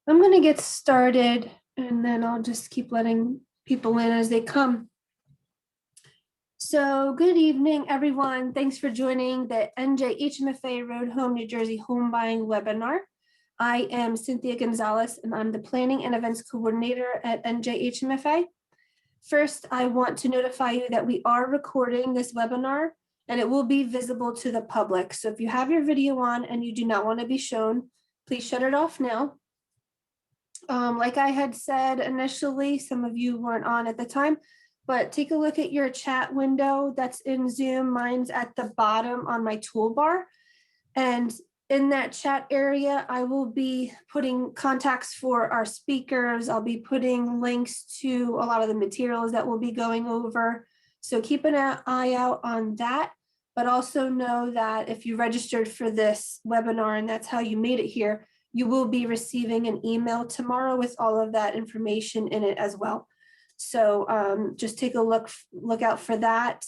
I'm going to get started and then I'll just keep letting people in as they come. So good evening, everyone. Thanks for joining the NJHMFA Road Home New Jersey Home Buying webinar. I am Cynthia Gonzalez and I'm the Planning and Events Coordinator at NJHMFA. First, I want to notify you that we are recording this webinar and it will be visible to the public. So if you have your video on and you do not want to be shown, please shut it off now. Like I had said initially, some of you weren't on at the time, but take a look at your chat window that's in Zoom. Mine's at the bottom on my toolbar. And in that chat area, I will be putting contacts for our speakers. I'll be putting links to a lot of the materials that we'll be going over. So keep an eye out on that, but also know that if you registered for this webinar and that's how you made it here, you will be receiving an email tomorrow with all of that information in it as well. So just take a look out for that.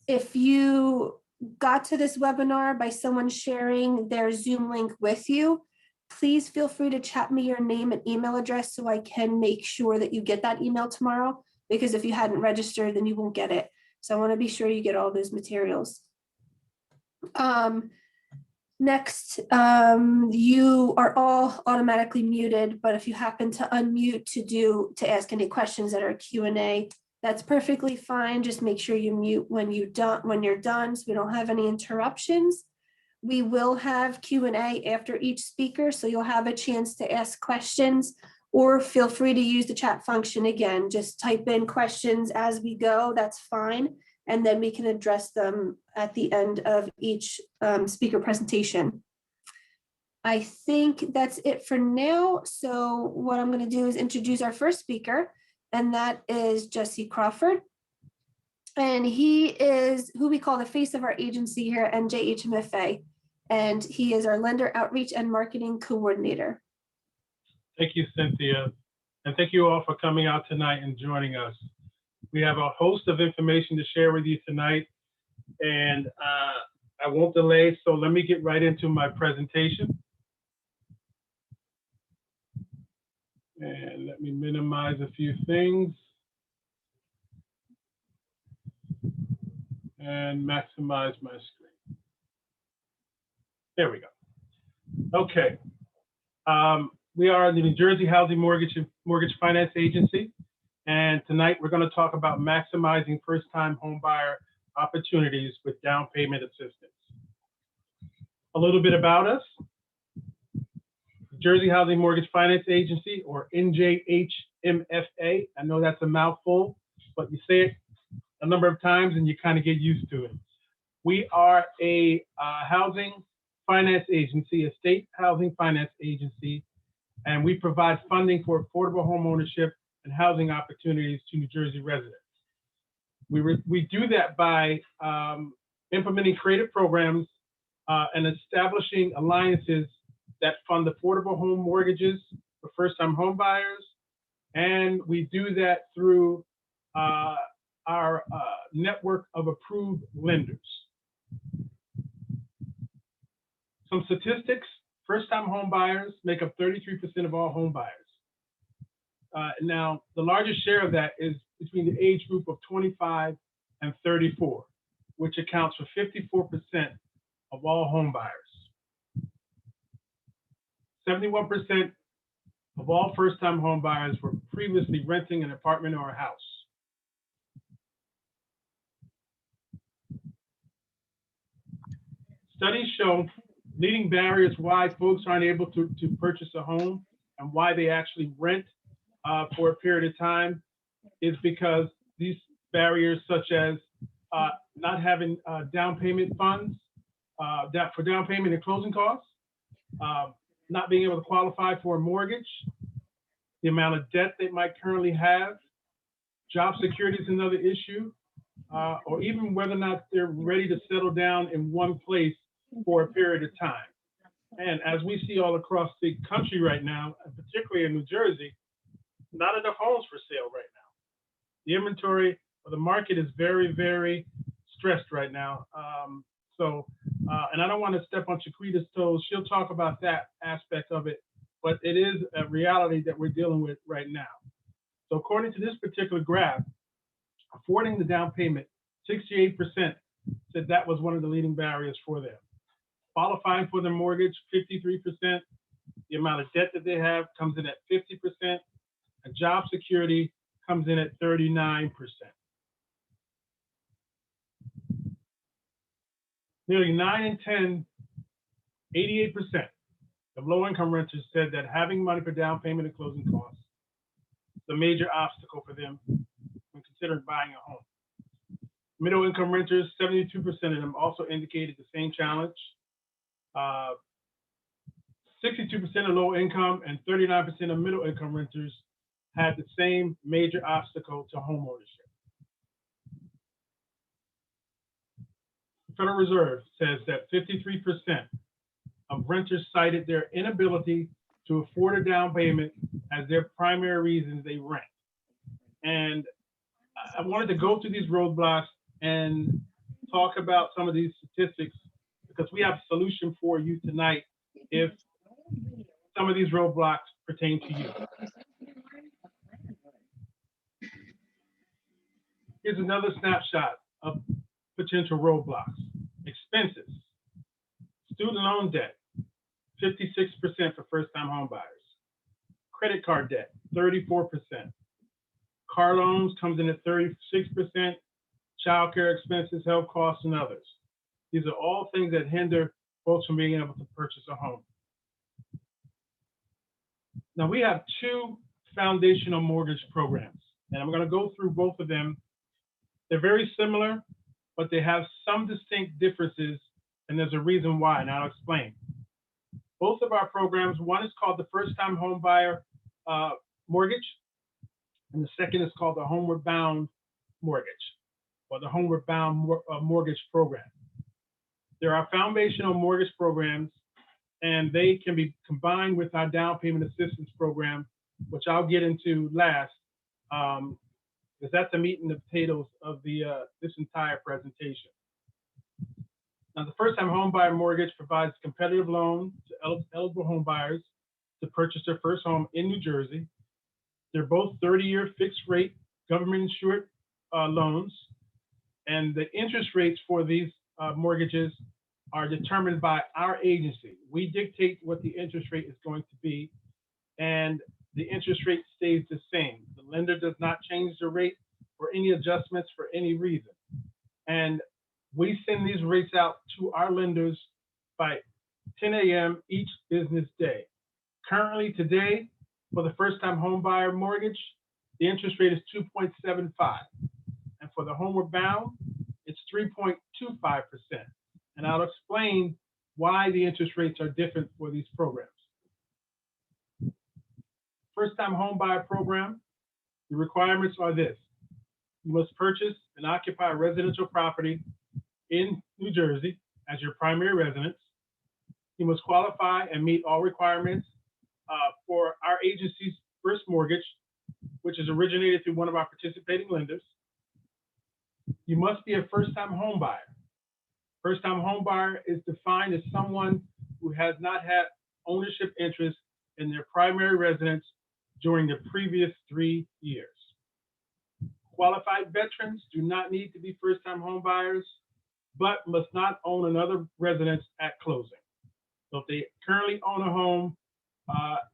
If you got to this webinar by someone sharing their Zoom link with you, please feel free to chat me your name and email address so I can make sure that you get that email tomorrow, because if you hadn't registered, then you won't get it. So I want to be sure you get all those materials. Next, you are all automatically muted, but if you happen to unmute to ask any questions that are Q&A, that's perfectly fine. Just make sure you mute when you're done, so we don't have any interruptions. We will have Q&A after each speaker, so you'll have a chance to ask questions, or feel free to use the chat function again. Just type in questions as we go, that's fine. And then we can address them at the end of each speaker presentation. I think that's it for now. So what I'm going to do is introduce our first speaker, and that is Jesse Crawford. And he is who we call the face of our agency here at NJHMFA. And he is our lender outreach and marketing coordinator. Thank you, Cynthia. And thank you all for coming out tonight and joining us. We have a host of information to share with you tonight, and I won't delay, so let me get right into my presentation. And let me minimize a few things and maximize my screen. There we go. Okay. We are the New Jersey Housing Mortgage Finance Agency. And tonight we're going to talk about maximizing first-time home buyer opportunities with down payment assistance. A little bit about us. Jersey Housing Mortgage Finance Agency, or NJHMFA. I know that's a mouthful, but you say it a number of times and you kind of get used to it. We are a housing finance agency, a state housing finance agency, and we provide funding for affordable home ownership and housing opportunities to New Jersey residents. We do that by implementing creative programs and establishing alliances that fund affordable home mortgages for first-time home buyers. And we do that through our network of approved lenders. Some statistics: first-time home buyers make up 33% of all home buyers. Now, the largest share of that is between the age group of 25 and 34, which accounts for 54% of all home buyers. 71% of all first-time home buyers were previously renting an apartment or a house. Studies show leading barriers why folks aren't able to purchase a home and why they actually rent for a period of time is because these barriers, such as not having down payment funds for down payment and closing costs, not being able to qualify for a mortgage, the amount of debt they might currently have, job security is another issue, or even whether or not they're ready to settle down in one place for a period of time. And as we see all across the country right now, and particularly in New Jersey, not enough homes for sale right now. The inventory or the market is very, very stressed right now. And I don't want to step on Chiquita's toes. She'll talk about that aspect of it but it is a reality that we're dealing with right now. So according to this particular graph, affording the down payment, 68% said that was one of the leading barriers for them. Qualifying for their mortgage, 53%. The amount of debt that they have comes in at 50%. And job security comes in at 39%. Nearly 9 in 10, 88% of low-income renters said that having money for down payment and closing costs is a major obstacle for them when considering buying a home. Middle-income renters, 72% of them also indicated the same challenge. 62% of low-income and 39% of middle-income renters had the same major obstacle to home ownership. The Federal Reserve says that 53% of renters cited their inability to afford a down payment as their primary reason they rent. And I wanted to go through these roadblocks and talk about some of these statistics because we have a solution for you tonight if some of these roadblocks pertain to you. Here's another snapshot of potential roadblocks. Expenses. Student loan debt, 56% for first-time home buyers. Credit card debt, 34%. Car loans comes in at 36%. Childcare expenses, health costs, and others. These are all things that hinder folks from being able to purchase a home. Now, we have two foundational mortgage programs, and I'm going to go through both of them. They're very similar, but they have some distinct differences, and there's a reason why, and I'll explain. Both of our programs, one is called the First-Time Home Buyer Mortgage, and the second is called the Homeward Bound Mortgage, or the Homeward Bound Mortgage Program. There are foundational mortgage programs, and they can be combined with our down payment assistance program, which I'll get into last, because that's the meat and the potatoes of this entire presentation. Now, the first-time home buyer mortgage provides competitive loan to eligible home buyers to purchase their first home in New Jersey. They're both 30-year fixed rate, government-insured loans, and the interest rates for these mortgages are determined by our agency. We dictate what the interest rate is going to be, and the interest rate stays the same. The lender does not change the rate or any adjustments for any reason. And we send these rates out to our lenders by 10 a.m. each business day. Currently today, for the first-time home buyer mortgage, the interest rate is 2.75. And for the Homeward Bound, it's 3.25%. And I'll explain why the interest rates are different for these programs. First-time home buyer program, the requirements are this. You must purchase and occupy a residential property in New Jersey as your primary residence. You must qualify and meet all requirements for our agency's first mortgage, which is originated through one of our participating lenders. You must be a first-time home buyer. First-time home buyer is defined as someone who has not had ownership interest in their primary residence during the previous 3 years. Qualified veterans do not need to be first-time home buyers, but must not own another residence at closing. So if they currently own a home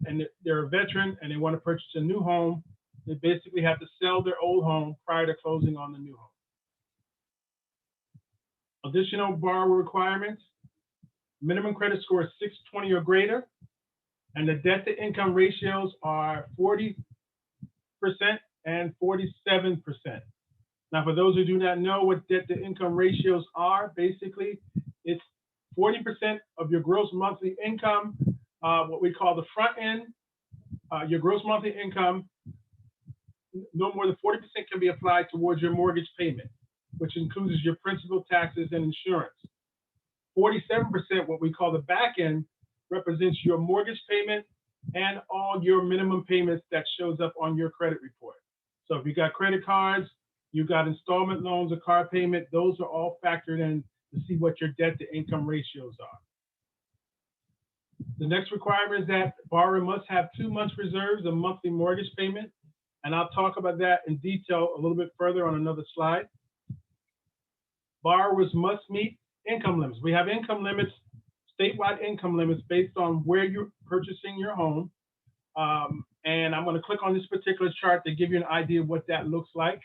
and they're a veteran and they want to purchase a new home, they basically have to sell their old home prior to closing on the new home. Additional borrower requirements: minimum credit score is 620 or greater, and the debt-to-income ratios are 40% and 47%. Now, for those who do not know what debt-to-income ratios are, basically, it's 40% of your gross monthly income, what we call the front end. Your gross monthly income, no more than 40% can be applied towards your mortgage payment, which includes your principal, taxes, and insurance. 47%, what we call the back end, represents your mortgage payment and all your minimum payments that shows up on your credit report. So if you got credit cards, you got installment loans, a car payment, those are all factored in to see what your debt to income ratios are. The next requirement is that borrower must have 2 months reserves, a monthly mortgage payment. And I'll talk about that in detail a little bit further on another slide. Borrowers must meet income limits. We have income limits, statewide income limits based on where you're purchasing your home. And I'm going to click on this particular chart to give you an idea of what that looks like.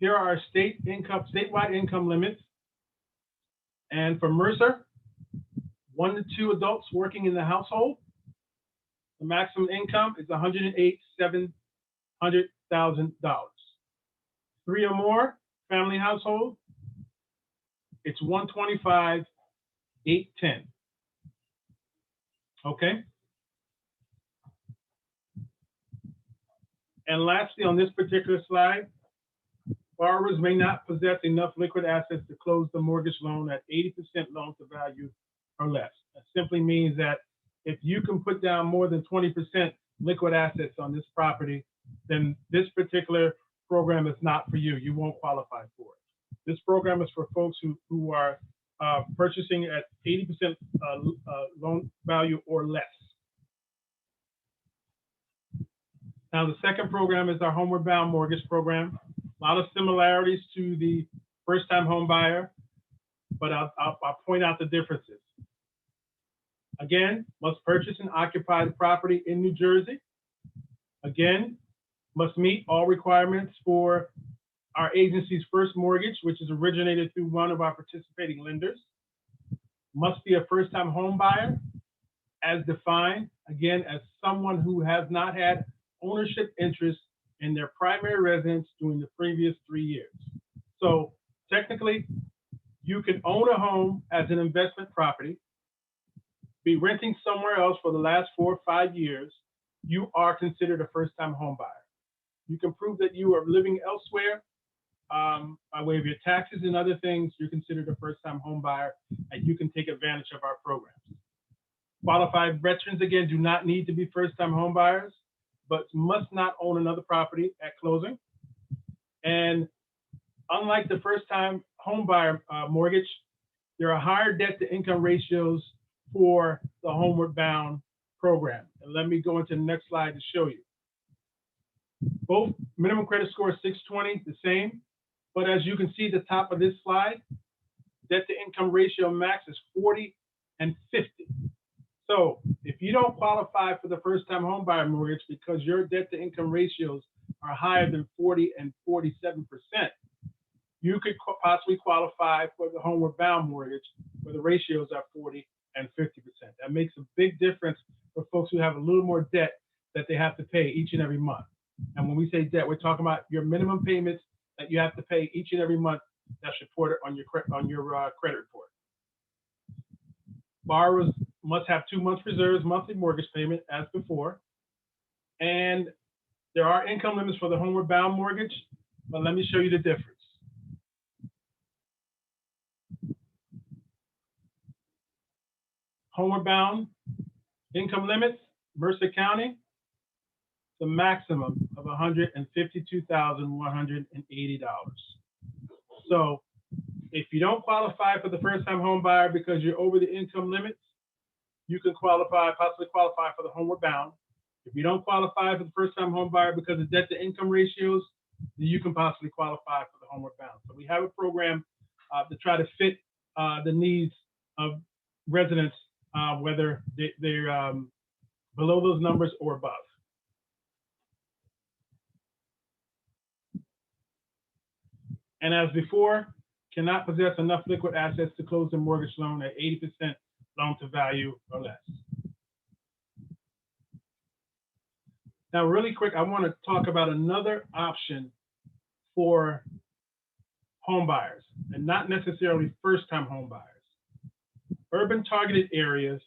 Here are our statewide income limits. And for Mercer, 1 to 2 adults working in the household, the maximum income is $108,700,000. 3 or more family household, it's $125,810. Okay. And lastly, on this particular slide, borrowers may not possess enough liquid assets to close the mortgage loan at 80% loan to value or less. That simply means that if you can put down more than 20% liquid assets on this property, then this particular program is not for you. You won't qualify for it. This program is for folks who are purchasing at 80% loan value or less. Now, the second program is our Homeward Bound mortgage program. A lot of similarities to the first-time home buyer, but I'll point out the differences. Again, must purchase and occupy the property in New Jersey. Again, must meet all requirements for our agency's first mortgage, which is originated through one of our participating lenders. Must be a first-time home buyer, as defined, again, as someone who has not had ownership interest in their primary residence during the previous 3 years. So technically, you can own a home as an investment property, be renting somewhere else for the last 4 or 5 years, you are considered a first-time home buyer. You can prove that you are living elsewhere by way of your taxes and other things, you're considered a first-time home buyer, and you can take advantage of our programs. Qualified veterans, again, do not need to be first-time home buyers, but must not own another property at closing. And unlike the first-time home buyer mortgage, there are higher debt-to-income ratios for the Homeward Bound program. And let me go into the next slide to show you. Both minimum credit score is 620, the same, but as you can see at the top of this slide, debt-to-income ratio max is 40 and 50. So if you don't qualify for the first-time home buyer mortgage because your debt-to-income ratios are higher than 40 and 47%, you could possibly qualify for the Homeward Bound mortgage where the ratios are 40 and 50%. That makes a big difference for folks who have a little more debt that they have to pay each and every month. And when we say debt, we're talking about your minimum payments that you have to pay each and every month that's reported on your credit report. Borrowers must have 2 months reserves, monthly mortgage payment as before. And there are income limits for the Homeward Bound mortgage, but let me show you the difference. Homeward Bound income limits, Mercer County, the maximum of $152,180. So if you don't qualify for the first-time home buyer because you're over the income limits, you can possibly qualify for the Homeward Bound. If you don't qualify for the first-time home buyer because of debt-to-income ratios, then you can possibly qualify for the Homeward Bound. So we have a program to try to fit the needs of residents, whether they're below those numbers or above. And as before, cannot possess enough liquid assets to close the mortgage loan at 80% loan to value or less. Now, really quick, I want to talk about another option for home buyers, and not necessarily first-time home buyers. Urban targeted areas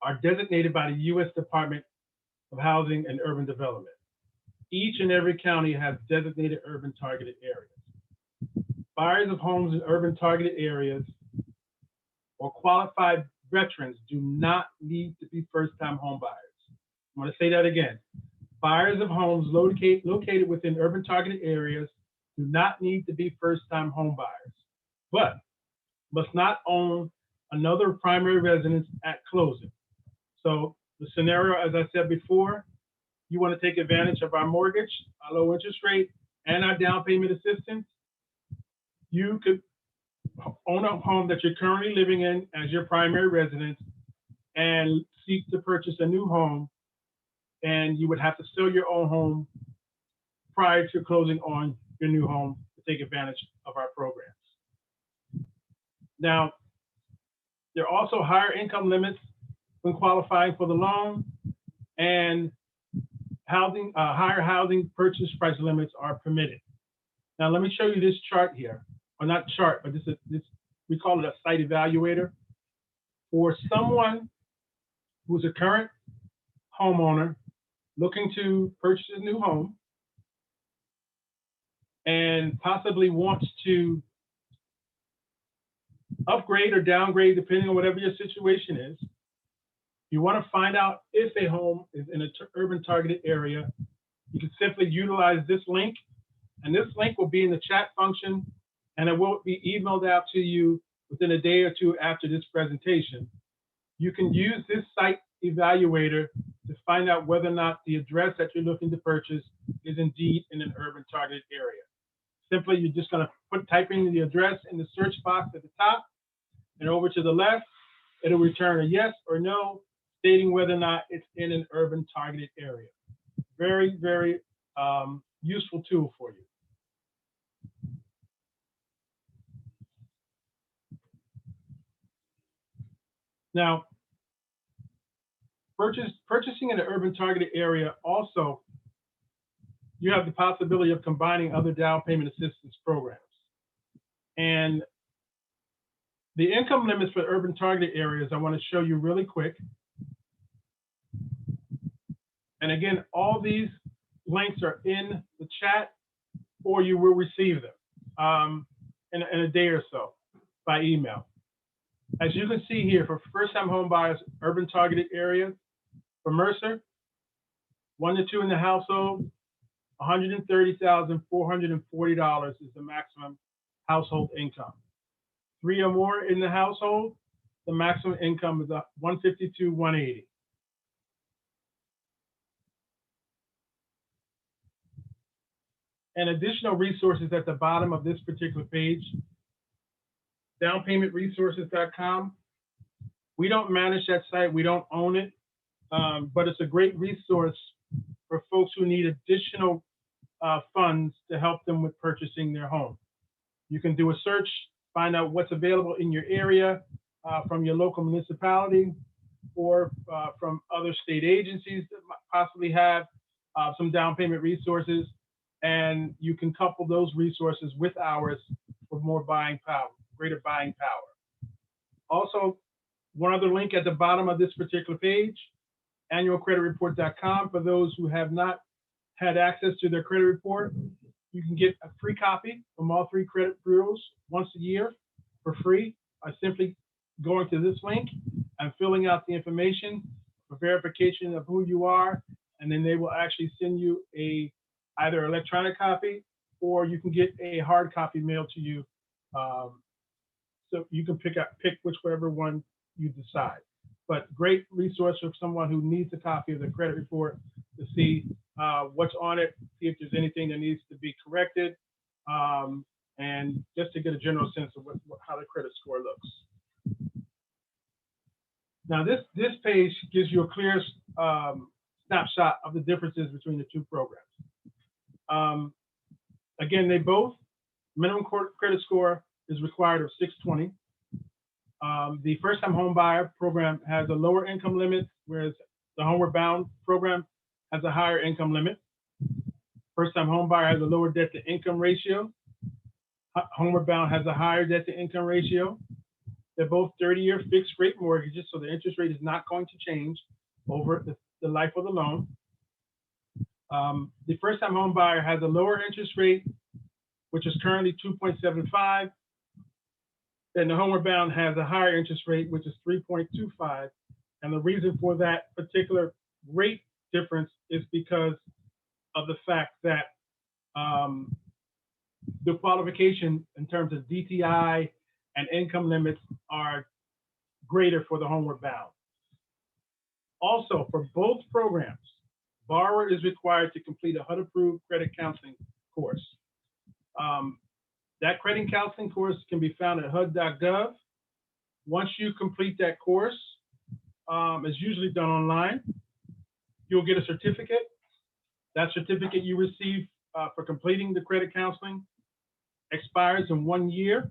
are designated by the U.S. Department of Housing and Urban Development. Each and every county has designated urban targeted areas. Buyers of homes in urban targeted areas or qualified veterans do not need to be first-time home buyers. I'm going to say that again. Buyers of homes located within urban targeted areas do not need to be first-time home buyers. But must not own another primary residence at closing. So the scenario, as I said before, you want to take advantage of our mortgage, our low interest rate, and our down payment assistance. You could own a home that you're currently living in as your primary residence and seek to purchase a new home, and you would have to sell your own home prior to closing on your new home to take advantage of our programs. Now, there are also higher income limits when qualifying for the loan, and higher housing purchase price limits are permitted. Now, let me show you this chart here, or not chart, but we call it a site evaluator. For someone who's a current homeowner looking to purchase a new home and possibly wants to upgrade or downgrade depending on whatever your situation is, you want to find out if a home is in an urban targeted area, you can simply utilize this link, and this link will be in the chat function, and it will be emailed out to you within a day or two after this presentation. You can use this site evaluator to find out whether or not the address that you're looking to purchase is indeed in an urban targeted area. Simply, you're just going to type in the address in the search box at the top, and over to the left, it'll return a yes or no, stating whether or not it's in an urban targeted area. Very, very useful tool for you. Now, purchasing in an urban targeted area also, you have the possibility of combining other down payment assistance programs. And the income limits for urban targeted areas, I want to show you really quick. And again, all these links are in the chat, or you will receive them in a day or so by email. As you can see here, for first-time home buyers, urban targeted areas, for Mercer, 1 to 2 in the household, $130,440 is the maximum household income. 3 or more in the household, the maximum income is $152,180. And additional resources at the bottom of this particular page, downpaymentresources.com. We don't manage that site, we don't own it, but it's a great resource for folks who need additional funds to help them with purchasing their home. You can do a search, find out what's available in your area from your local municipality or from other state agencies that might possibly have some down payment resources, and you can couple those resources with ours for more buying power, greater buying power. Also, one other link at the bottom of this particular page, annualcreditreport.com. For those who have not had access to their credit report, you can get a free copy from all 3 credit bureaus once a year for free by simply going to this link and filling out the information for verification of who you are, and then they will actually send you either electronic copy, or you can get a hard copy mailed to you. So you can pick whichever one you decide. But great resource for someone who needs a copy of the credit report to see what's on it, see if there's anything that needs to be corrected, and just to get a general sense of how the credit score looks. Now, this page gives you a clear snapshot of the differences between the 2 programs. Again, they both, minimum credit score is required of 620. The first-time home buyer program has a lower income limit, whereas the Homeward Bound program has a higher income limit. First-time home buyer has a lower debt-to-income ratio. Homeward Bound has a higher debt-to-income ratio. They're both 30-year fixed-rate mortgages, so the interest rate is not going to change over the life of the loan. The first-time home buyer has a lower interest rate, which is currently 2.75. Then the Homeward Bound has a higher interest rate, which is 3.25. And the reason for that particular rate difference is because of the fact that the qualification in terms of DTI and income limits are greater for the homeward bound. Also, for both programs, borrower is required to complete a HUD-approved credit counseling course. That credit counseling course can be found at HUD.gov. Once you complete that course, it's usually done online. You'll get a certificate. That certificate you receive for completing the credit counseling expires in 1 year.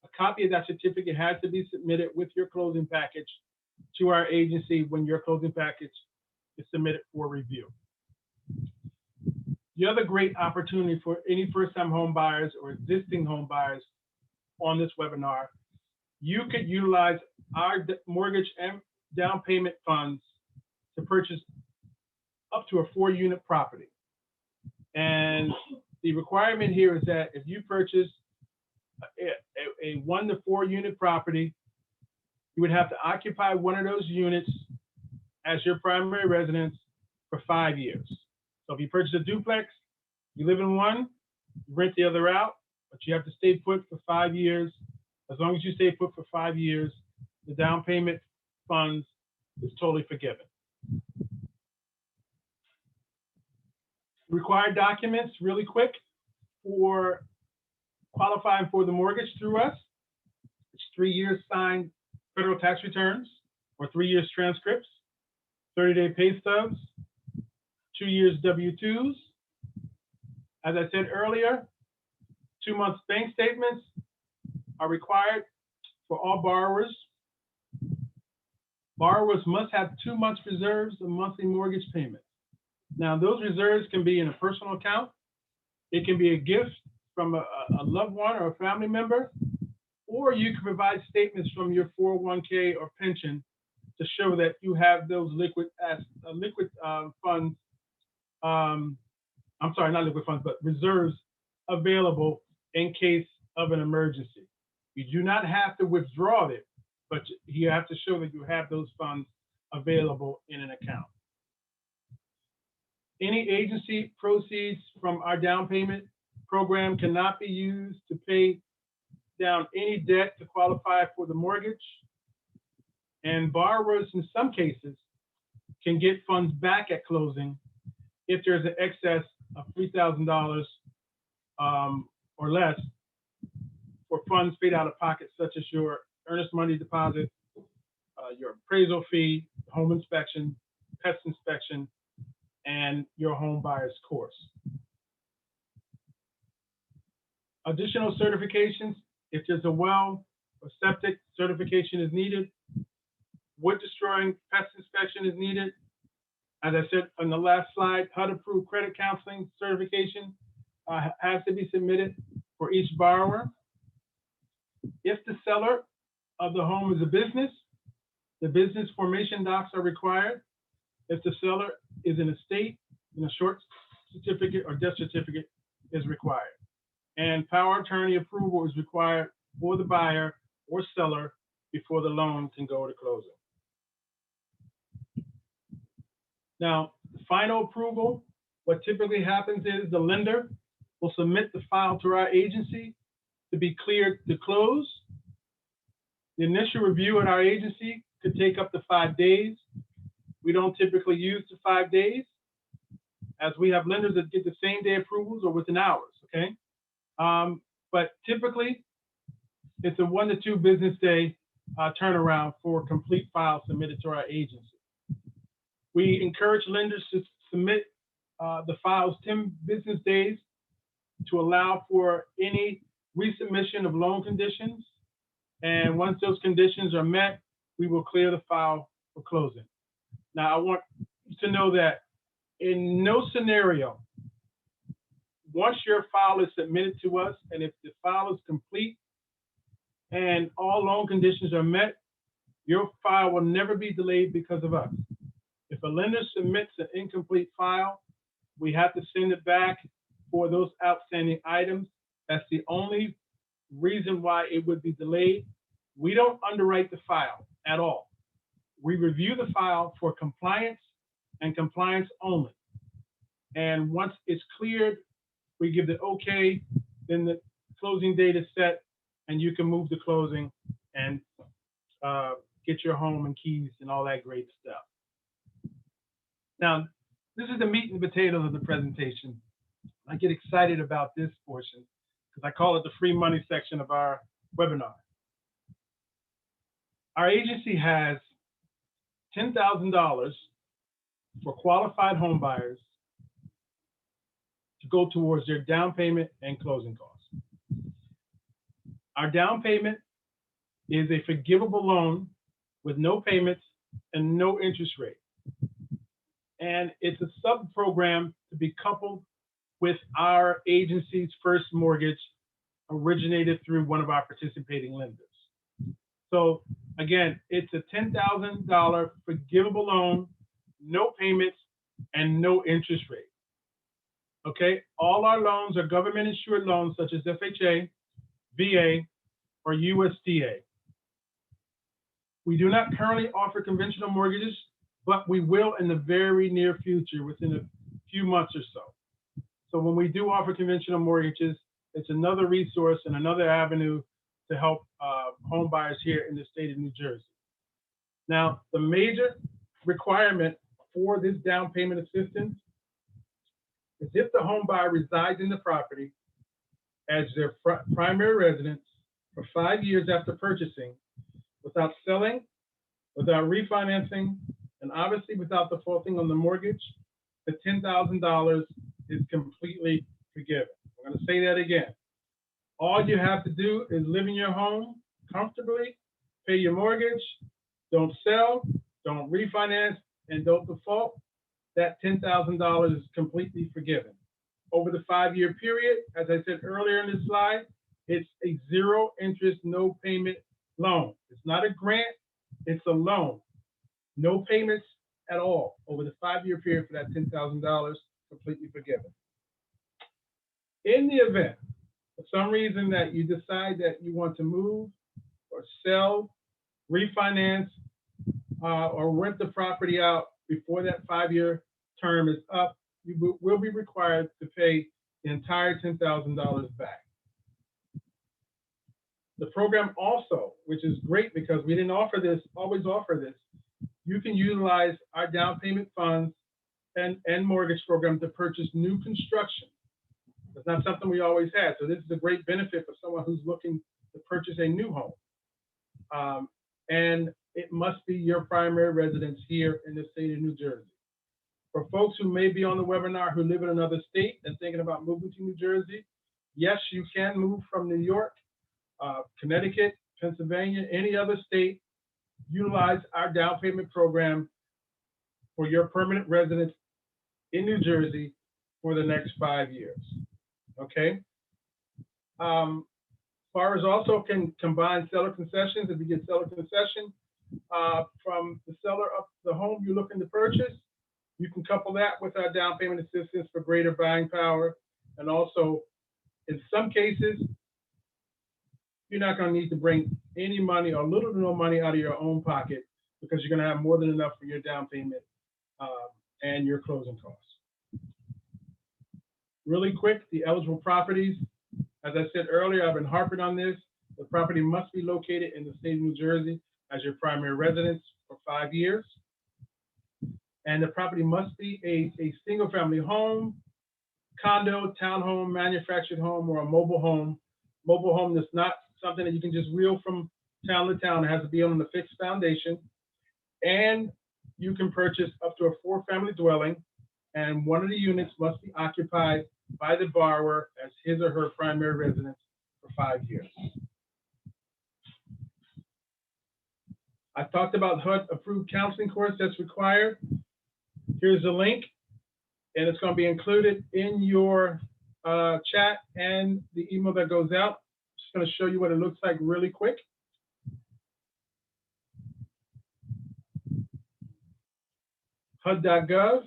A copy of that certificate has to be submitted with your closing package to our agency when your closing package is submitted for review. The other great opportunity for any first-time home buyers or existing home buyers on this webinar, you could utilize our mortgage and down payment funds to purchase up to a 4-unit property. And the requirement here is that if you purchase a 1 to 4 unit property, you would have to occupy one of those units as your primary residence for 5 years. So if you purchase a duplex, you live in one, you rent the other out, but you have to stay put for 5 years. As long as you stay put for 5 years, the down payment funds is totally forgiven. Required documents, really quick, for qualifying for the mortgage through us. It's 3 years signed federal tax returns or 3 years transcripts, 30-day pay stubs, 2 years W-2s. As I said earlier, 2 months bank statements are required for all borrowers. Borrowers must have 2 months reserves of monthly mortgage payments. Now, those reserves can be in a personal account. It can be a gift from a loved one or a family member, or you can provide statements from your 401k or pension to show that you have those funds. I'm sorry, not liquid funds, but reserves available in case of an emergency. You do not have to withdraw it, but you have to show that you have those funds available in an account. Any agency proceeds from our down payment program cannot be used to pay down any debt to qualify for the mortgage. And borrowers, in some cases, can get funds back at closing if there's an excess of $3,000 or less for funds paid out of pocket, such as your earnest money deposit, your appraisal fee, home inspection, pest inspection, and your home buyer's course. Additional certifications, if there's a well or septic certification is needed, wood destroying pest inspection is needed. As I said on the last slide, HUD-approved credit counseling certification has to be submitted for each borrower. If the seller of the home is a business, the business formation docs are required. If the seller is in a state, then a short certificate or death certificate is required. And power attorney approval is required for the buyer or seller before the loan can go to closing. Now, the final approval, what typically happens is the lender will submit the file to our agency to be cleared to close. The initial review at our agency could take up to 5 days. We don't typically use the 5 days, as we have lenders that get the same day approvals or within hours, okay? But typically, it's a 1 to 2 business day turnaround for complete files submitted to our agency. We encourage lenders to submit the files 10 business days to allow for any resubmission of loan conditions. And once those conditions are met, we will clear the file for closing. Now, I want you to know that in no scenario, once your file is submitted to us, and if the file is complete and all loan conditions are met, your file will never be delayed because of us. If a lender submits an incomplete file, we have to send it back for those outstanding items. That's the only reason why it would be delayed. We don't underwrite the file at all. We review the file for compliance and compliance only. And once it's cleared, we give the okay, then the closing date is set and you can move to closing and get your home and keys and all that great stuff. Now, this is the meat and potatoes of the presentation. I get excited about this portion because I call it the free money section of our webinar. Our agency has $10,000 for qualified home buyers to go towards their down payment and closing costs. Our down payment is a forgivable loan with no payments and no interest rate. And it's a sub-program to be coupled with our agency's first mortgage originated through one of our participating lenders. So again, it's a $10,000 forgivable loan, no payments, and no interest rate. Okay, all our loans are government insured loans such as FHA, VA, or USDA. We do not currently offer conventional mortgages, but we will in the very near future, within a few months or so. So when we do offer conventional mortgages, it's another resource and another avenue to help home buyers here in the state of New Jersey. Now, the major requirement for this down payment assistance is if the home buyer resides in the property as their primary residence for 5 years after purchasing, without selling, without refinancing, and obviously without defaulting on the mortgage, the $10,000 is completely forgiven. I'm going to say that again. All you have to do is live in your home comfortably, pay your mortgage, don't sell, don't refinance, and don't default. That $10,000 is completely forgiven. Over the 5-year period, as I said earlier in this slide, it's a zero interest, no payment loan. It's not a grant, it's a loan. No payments at all over the 5-year period for that $10,000, completely forgiven. In the event, for some reason that you decide that you want to move or sell, refinance, or rent the property out before that 5-year term is up, you will be required to pay the entire $10,000 back. The program also, which is great because we didn't offer this, always offer this, you can utilize our down payment funds and mortgage program to purchase new construction. It's not something we always had. So this is a great benefit for someone who's looking to purchase a new home. And it must be your primary residence here in the state of New Jersey. For folks who may be on the webinar who live in another state and thinking about moving to New Jersey, yes, you can move from New York, Connecticut, Pennsylvania, any other state, utilize our down payment program for your permanent residence in New Jersey for the next 5 years. Okay. Borrowers also can combine seller concessions. If you get seller concession from the seller of the home you're looking to purchase, you can couple that with our down payment assistance for greater buying power. And also, in some cases, you're not going to need to bring any money or little to no money out of your own pocket because you're going to have more than enough for your down payment and your closing costs. Really quick, the eligible properties. As I said earlier, I've been harping on this. The property must be located in the state of New Jersey as your primary residence for 5 years. And the property must be a single family home, condo, townhome, manufactured home, or a mobile home. Mobile home is not something that you can just wheel from town to town. It has to be on a fixed foundation. And you can purchase up to a 4-family dwelling, and one of the units must be occupied by the borrower as his or her primary residence for 5 years. I talked about HUD approved counseling course that's required. Here's the link, and it's going to be included in your chat and the email that goes out. I'm just going to show you what it looks like really quick. HUD.gov,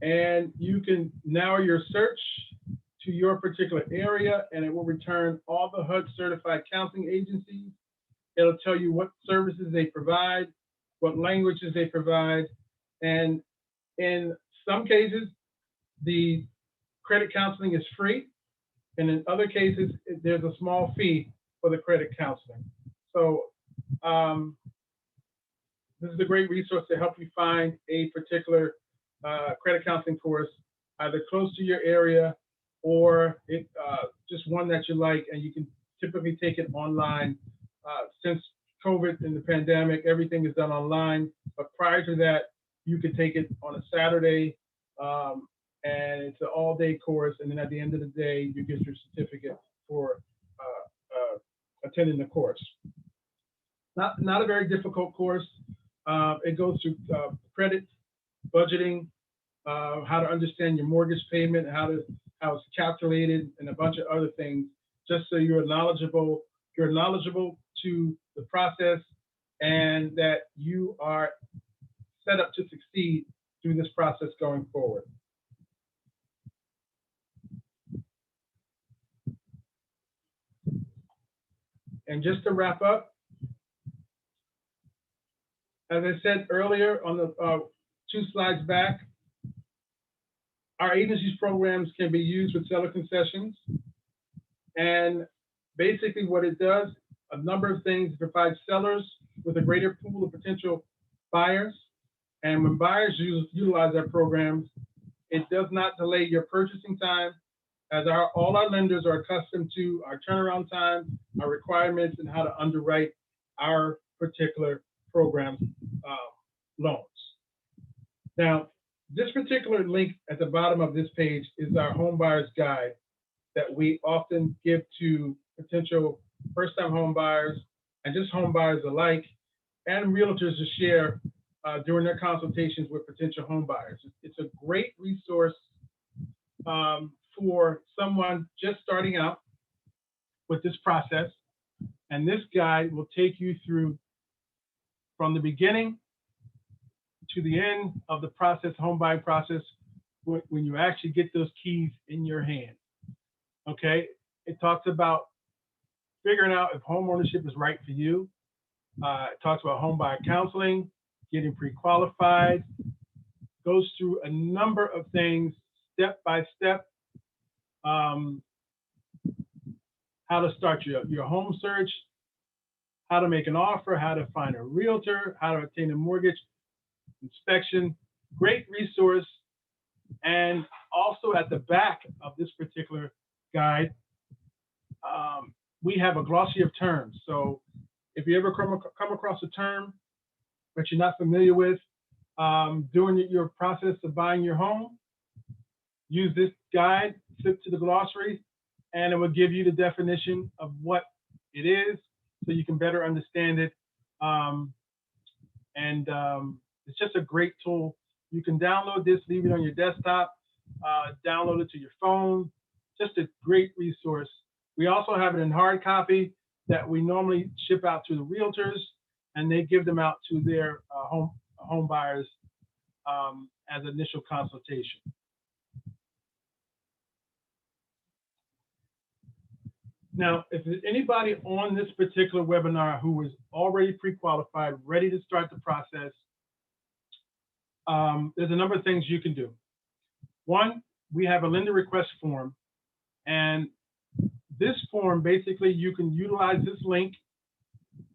and you can narrow your search to your particular area, and it will return all the HUD certified counseling agencies. It'll tell you what services they provide, what languages they provide, and in some cases, the credit counseling is free, and in other cases, there's a small fee for the credit counseling. So this is a great resource to help you find a particular credit counseling course, either close to your area or just one that you like, and you can typically take it online. Since COVID and the pandemic, everything is done online. But prior to that, you could take it on a Saturday, and it's an all-day course. And then at the end of the day, you get your certificate for attending the course. Not a very difficult course. It goes through credit, budgeting, how to understand your mortgage payment, how it's calculated, and a bunch of other things, just so you're knowledgeable to the process, and that you are set up to succeed through this process going forward. And just to wrap up, as I said earlier on the 2 slides back, our agency's programs can be used with seller concessions. And basically what it does, a number of things, provides sellers with a greater pool of potential buyers. And when buyers utilize our programs, it does not delay your purchasing time, as all our lenders are accustomed to our turnaround time, our requirements, and how to underwrite our particular program loans. Now, this particular link at the bottom of this page is our home buyer's guide that we often give to potential first-time home buyers and just home buyers alike, and realtors to share during their consultations with potential home buyers. It's a great resource for someone just starting out with this process. And this guide will take you through from the beginning to the end of the process, home buying process, when you actually get those keys in your hand. Okay, it talks about figuring out if home ownership is right for you. It talks about home buyer counseling, getting pre-qualified, goes through a number of things step by step. How to start your home search, how to make an offer, how to find a realtor, how to obtain a mortgage inspection. Great resource. And also at the back of this particular guide, we have a glossary of terms. So if you ever come across a term that you're not familiar with during your process of buying your home, use this guide, flip to the glossary, and it will give you the definition of what it is so you can better understand it. It's just a great tool. You can download this, leave it on your desktop, download it to your phone. Just a great resource. We also have it in hard copy that we normally ship out to the realtors, and they give them out to their home buyers as initial consultation. Now, if there's anybody on this particular webinar who is already pre-qualified, ready to start the process, there's a number of things you can do. One, we have a lender request form, and this form, basically, you can utilize this link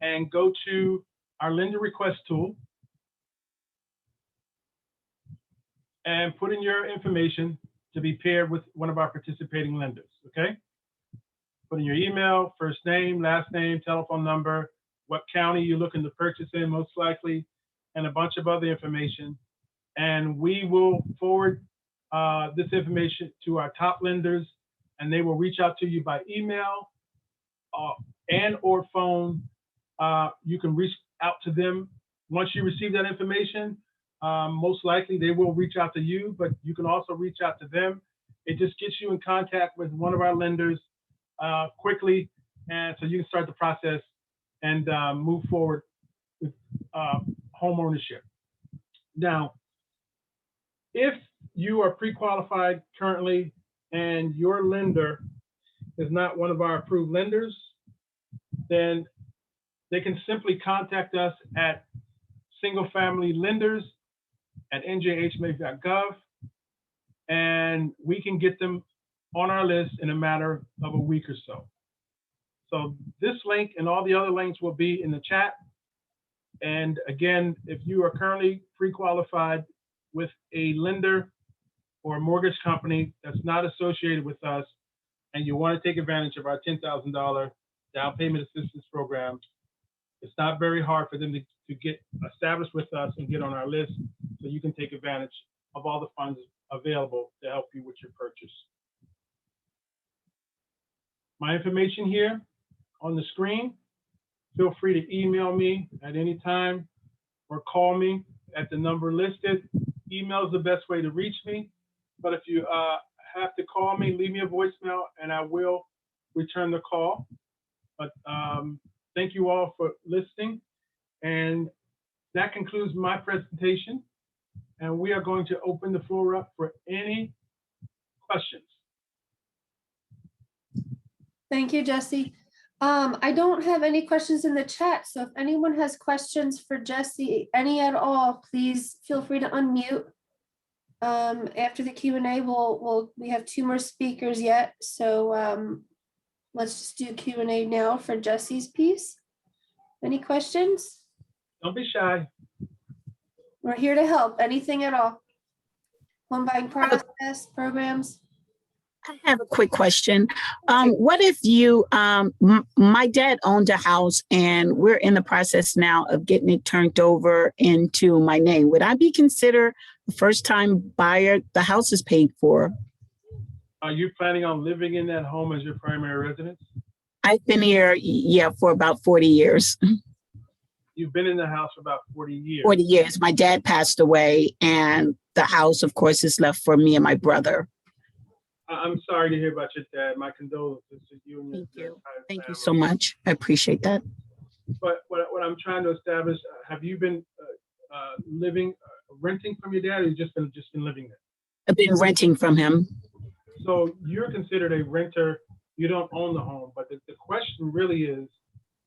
and go to our lender request tool and put in your information to be paired with one of our participating lenders, okay? Put in your email, first name, last name, telephone number, what county you're looking to purchase in, most likely, and a bunch of other information. And we will forward this information to our top lenders, and they will reach out to you by email and or phone. You can reach out to them once you receive that information. Most likely they will reach out to you, but you can also reach out to them. It just gets you in contact with one of our lenders quickly, and so you can start the process and move forward with home ownership. Now, if you are pre-qualified currently and your lender is not one of our approved lenders, then they can simply contact us at singlefamilylenders@njhma.gov, and we can get them on our list in a matter of a week or so. So this link and all the other links will be in the chat. And again, if you are currently pre-qualified with a lender or a mortgage company that's not associated with us, and you want to take advantage of our $10,000 down payment assistance program, it's not very hard for them to get established with us and get on our list, so you can take advantage of all the funds available to help you with your purchase. My information here on the screen. Feel free to email me at any time or call me at the number listed. Email is the best way to reach me, but if you have to call me, leave me a voicemail and I will return the call. But thank you all for listening, and that concludes my presentation, and we are going to open the floor up for any questions. Thank you, Jesse. I don't have any questions in the chat, so if anyone has questions for Jesse, any at all, please feel free to unmute. After the Q&A, we have 2 more speakers yet, so let's just do Q&A now for Jesse's piece. Any questions? Don't be shy. We're here to help, anything at all. Home buying process, programs. I have a quick question. What if you, my dad owned a house and we're in the process now of getting it turned over into my name. Would I be considered a first-time buyer? The house is paid for. Are you planning on living in that home as your primary residence? I've been here, yeah, for about 40 years. You've been in the house for about 40 years. 40 years. My dad passed away and the house, of course, is left for me and my brother. I'm sorry to hear about your dad. My condolences to you and your Thank you. entire Thank you family. so much. I appreciate that. But what I'm trying to establish, have you been renting from your dad, or you just been living there? I've been renting from him. So you're considered a renter. You don't own the home. But the question really is,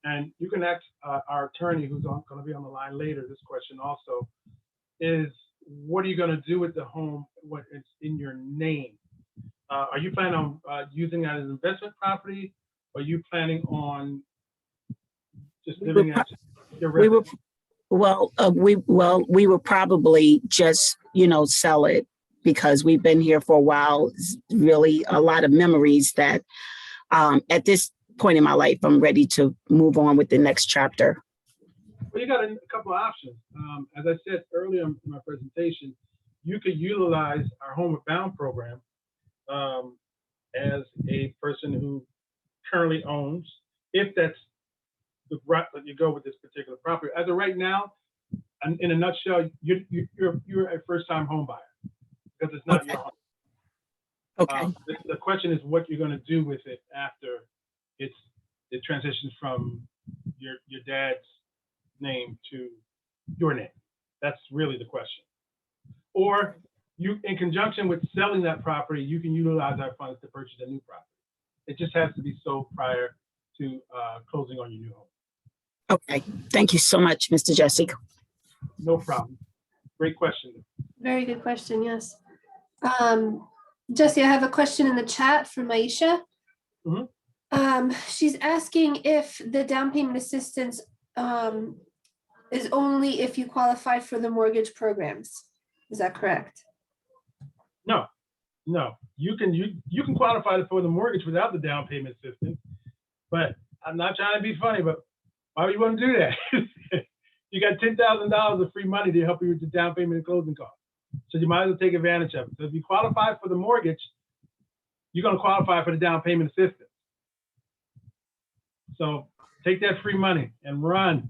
and you can ask our attorney, who's going to be on the line later, this question also, is what are you going to do with the home when it's in your name? Are you planning on using that as an investment property? Or are you planning on just living as your residence? We will probably just, sell it because we've been here for a while. It's really a lot of memories that at this point in my life, I'm ready to move on with the next chapter. Well, you got a couple of options. As I said earlier in my presentation, you could utilize our Homebound program as a person who currently owns, if that's the route that you go with this particular property. As of right now, in a nutshell, you're a first-time home buyer because it's not your home. Okay. The question is what you're going to do with it after it transitions from your dad's name to your name. That's really the question. Or you, in conjunction with selling that property, you can utilize our funds to purchase a new property. It just has to be sold prior to closing on your new home. Okay. Thank you so much, Mr. Jesse. No problem. Great question. Very good question, yes. Jesse, I have a question in the chat from Aisha. Mm-hmm. She's asking if the down payment assistance is only if you qualify for the mortgage programs. Is that correct? No. You can qualify for the mortgage without the down payment assistance, but I'm not trying to be funny, but why would you want to do that? You got $10,000 of free money to help you with the down payment and closing costs. So you might as well take advantage of it. So if you qualify for the mortgage, you're going to qualify for the down payment assistance. So take that free money and run.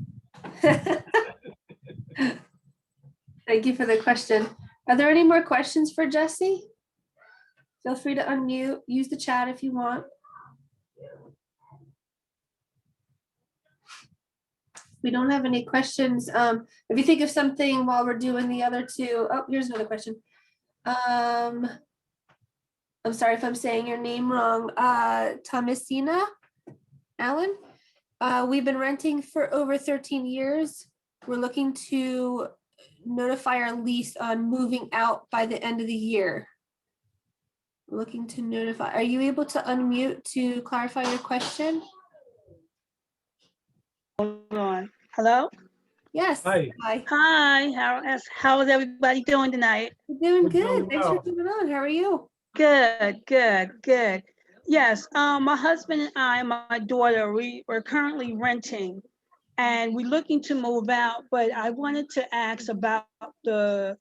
Thank you for the question. Are there any more questions for Jesse? Feel free to unmute, use the chat if you want. We don't have any questions. If you think of something while we're doing the other two, oh, here's another question. I'm sorry if I'm saying your name wrong. Thomasina Allen. We've been renting for over 13 years. We're looking to notify our lease on moving out by the end of the year. Looking to notify. Are you able to unmute to clarify your question? on. Hello? Yes. Hi. Hi. Hi, how is everybody doing tonight? We're doing We're doing good. Thanks for well. coming on. How are you? Good, good, good. Yes, my husband and I, and my daughter, we're currently renting and we're looking to move out, but I wanted to ask about the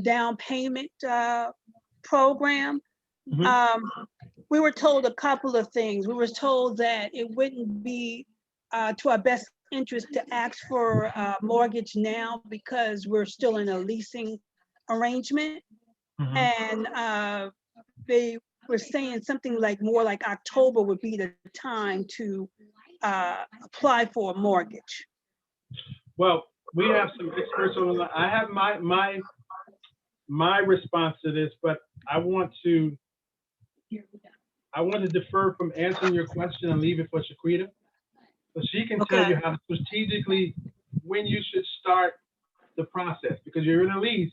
down payment program. Mhm. We were told a couple of things. We were told that it wouldn't be to our best interest to ask for a mortgage now because we're still in a leasing arrangement. Mhm. And they were saying something like more like October would be the time to apply for a mortgage. Well, we have some experts on the line. I have my response to this, but I want to defer from answering your question and leave it for Shaquita. So she can tell Okay. you how to strategically when you should start the process, because you're in a lease.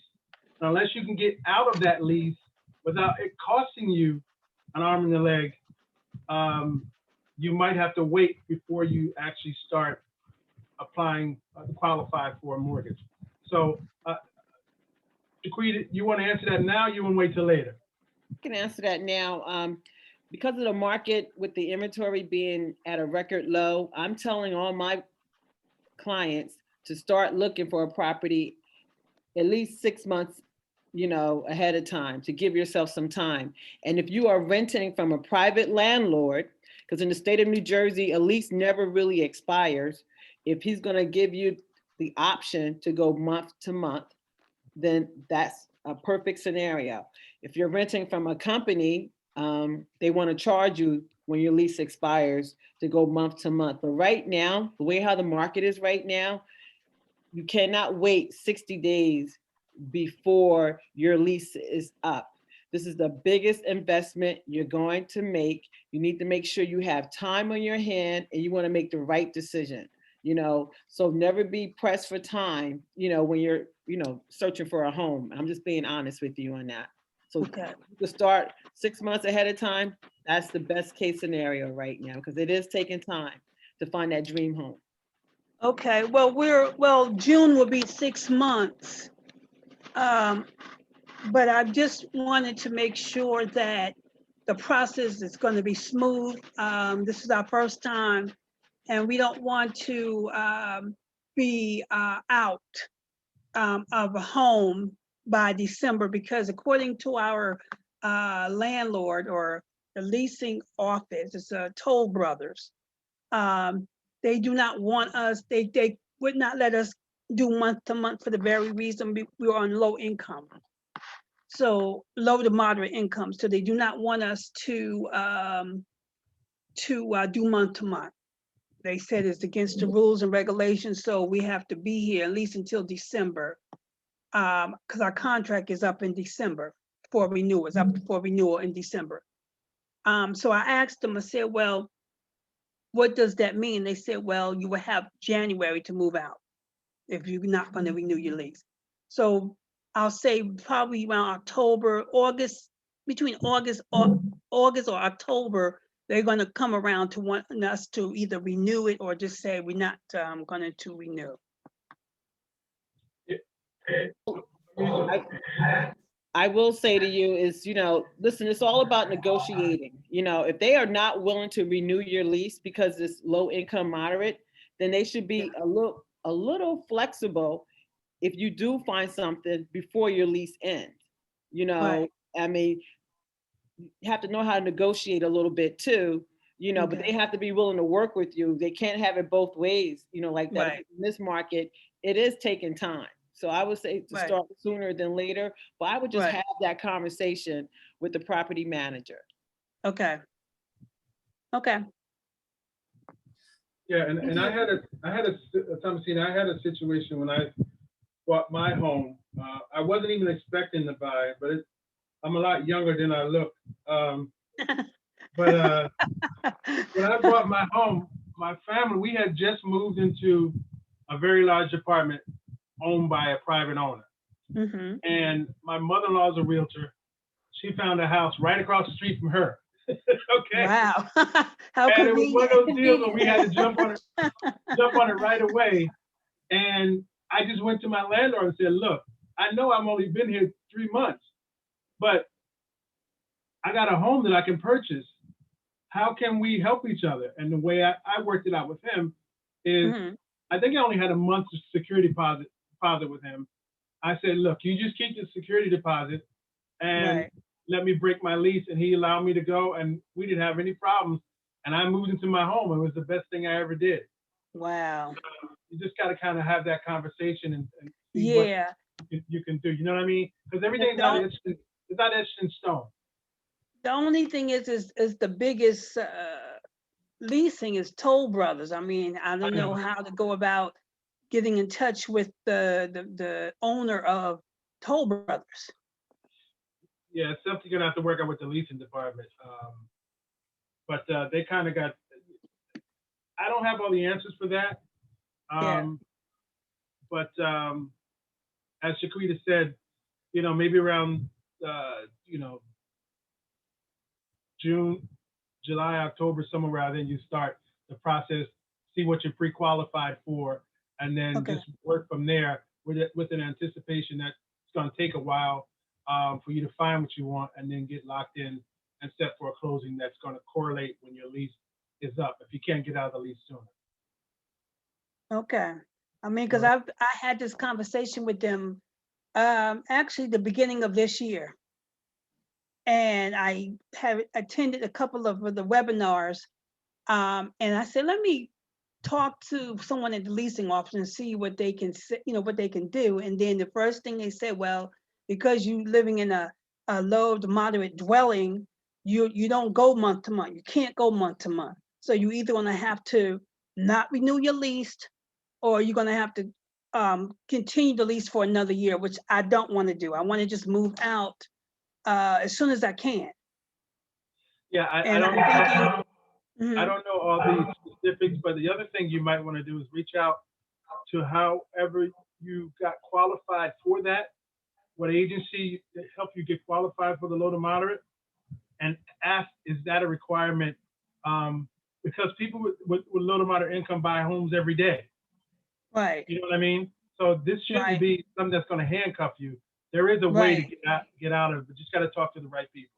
Unless you can get out of that lease without it costing you an arm and a leg, you might have to wait before you actually start applying to qualify for a mortgage. So, Shaquita, you want to answer that now? You want to wait till later? I can answer that now. Because of the market with the inventory being at a record low, I'm telling all my clients to start looking for a property at least 6 months, ahead of time, to give yourself some time. And if you are renting from a private landlord, because in the state of New Jersey, a lease never really expires. If he's going to give you the option to go month to month, then that's a perfect scenario. If you're renting from a company, they want to charge you when your lease expires to go month to month. But right now, the way how the market is right now, you cannot wait 60 days before your lease is up. This is the biggest investment you're going to make. You need to make sure you have time on your hand and you want to make the right decision. So never be pressed for time, when you're, searching for a home. I'm just being honest with you on that. So Okay. to start 6 months ahead of time, that's the best case scenario right now, because it is taking time to find that dream home. Okay, well, June will be 6 months. But I just wanted to make sure that the process is going to be smooth. This is our first time, and we don't want to be out of a home by December, because according to our landlord or the leasing office, it's Toll Brothers. They do not want us, they would not let us do month to month for the very reason we are on low income. So low to moderate income. So they do not want us to do month to month. They said it's against the rules and regulations. So we have to be here at least until December. Because our contract is up in December for renewal. It's up for renewal in December. So I asked them, I said, well, what does that mean? They said, well, you will have January to move out if you're not going to renew your lease. So I'll say probably around October, August, between August or October, they're going to come around to want us to either renew it or just say we're not going to renew. I will say to you is, listen, it's all about negotiating. If they are not willing to renew your lease because it's low income moderate, then they should be a little flexible if you do find something before your lease ends. Right. I mean, you have to know how to negotiate a little bit too, but Okay. they have to be willing to work with you. They can't have it both ways, like that. Right. In this market, it is taking time. So I would say to Right. start sooner than later, but I would just Right. have that conversation with the property manager. Okay. Okay. Yeah, and I had a situation when I bought my home. I wasn't even expecting to buy it, but I'm a lot younger than I look. But when I bought my home, my family, we had just moved into a very large apartment owned by a private owner. Mm-hmm. And my mother-in-law is a realtor. She found a house right across the street from her. Okay. Wow. How And it was one of those convenient. deals where we had to jump on it right away. And I just went to my landlord and said, look, I know I've only been here 3 months, but I got a home that I can purchase. How can we help each other? And the way I worked it out with him is, Mhm. I think I only had a month's security deposit with him. I said, look, you just keep the security deposit and Right. let me break my lease. And he allowed me to go, and we didn't have any problems. And I moved into my home. It was the best thing I ever did. Wow. You just got to kind of have that conversation and see what Yeah. you can do. You know what I mean? Because everything's don't- not etched in stone. The only thing is the biggest leasing is Toll Brothers. I mean, I don't know how to go about getting in touch with the owner of Toll Brothers. Yeah, it's something you're gonna have to work out with the leasing department. But they kind of got. I don't have all the answers for that. Yeah. But as Shaquita said, maybe around June, July, October, somewhere around then you start the process, see what you're pre-qualified for, and then Okay. just work from there with an anticipation that it's going to take a while for you to find what you want, and then get locked in and set for a closing that's going to correlate when your lease is up, if you can't get out of the lease sooner. Okay. I mean, because Right. I had this conversation with them actually the beginning of this year. And I have attended a couple of the webinars. And I said, let me talk to someone at the leasing office and see what they can say, what they can do. And then the first thing they said, well, because you living in a low to moderate dwelling, you don't go month to month. You can't go month to month. So you either gonna have to not renew your lease, or you're gonna have to continue the lease for another year, which I don't want to do. I want to just move out as soon as I can. Yeah, I And don't. I'm thinking, I mhm, don't know all the specifics, but the other thing you might want to do is reach out to however you got qualified for that, what agency helped you get qualified for the low to moderate, and ask, is that a requirement? Because people with low to moderate income buy homes every day. right, You know what I mean? So this shouldn't right, be something that's going to handcuff you. There is a way to right. get out of it, but just got to talk to the right people.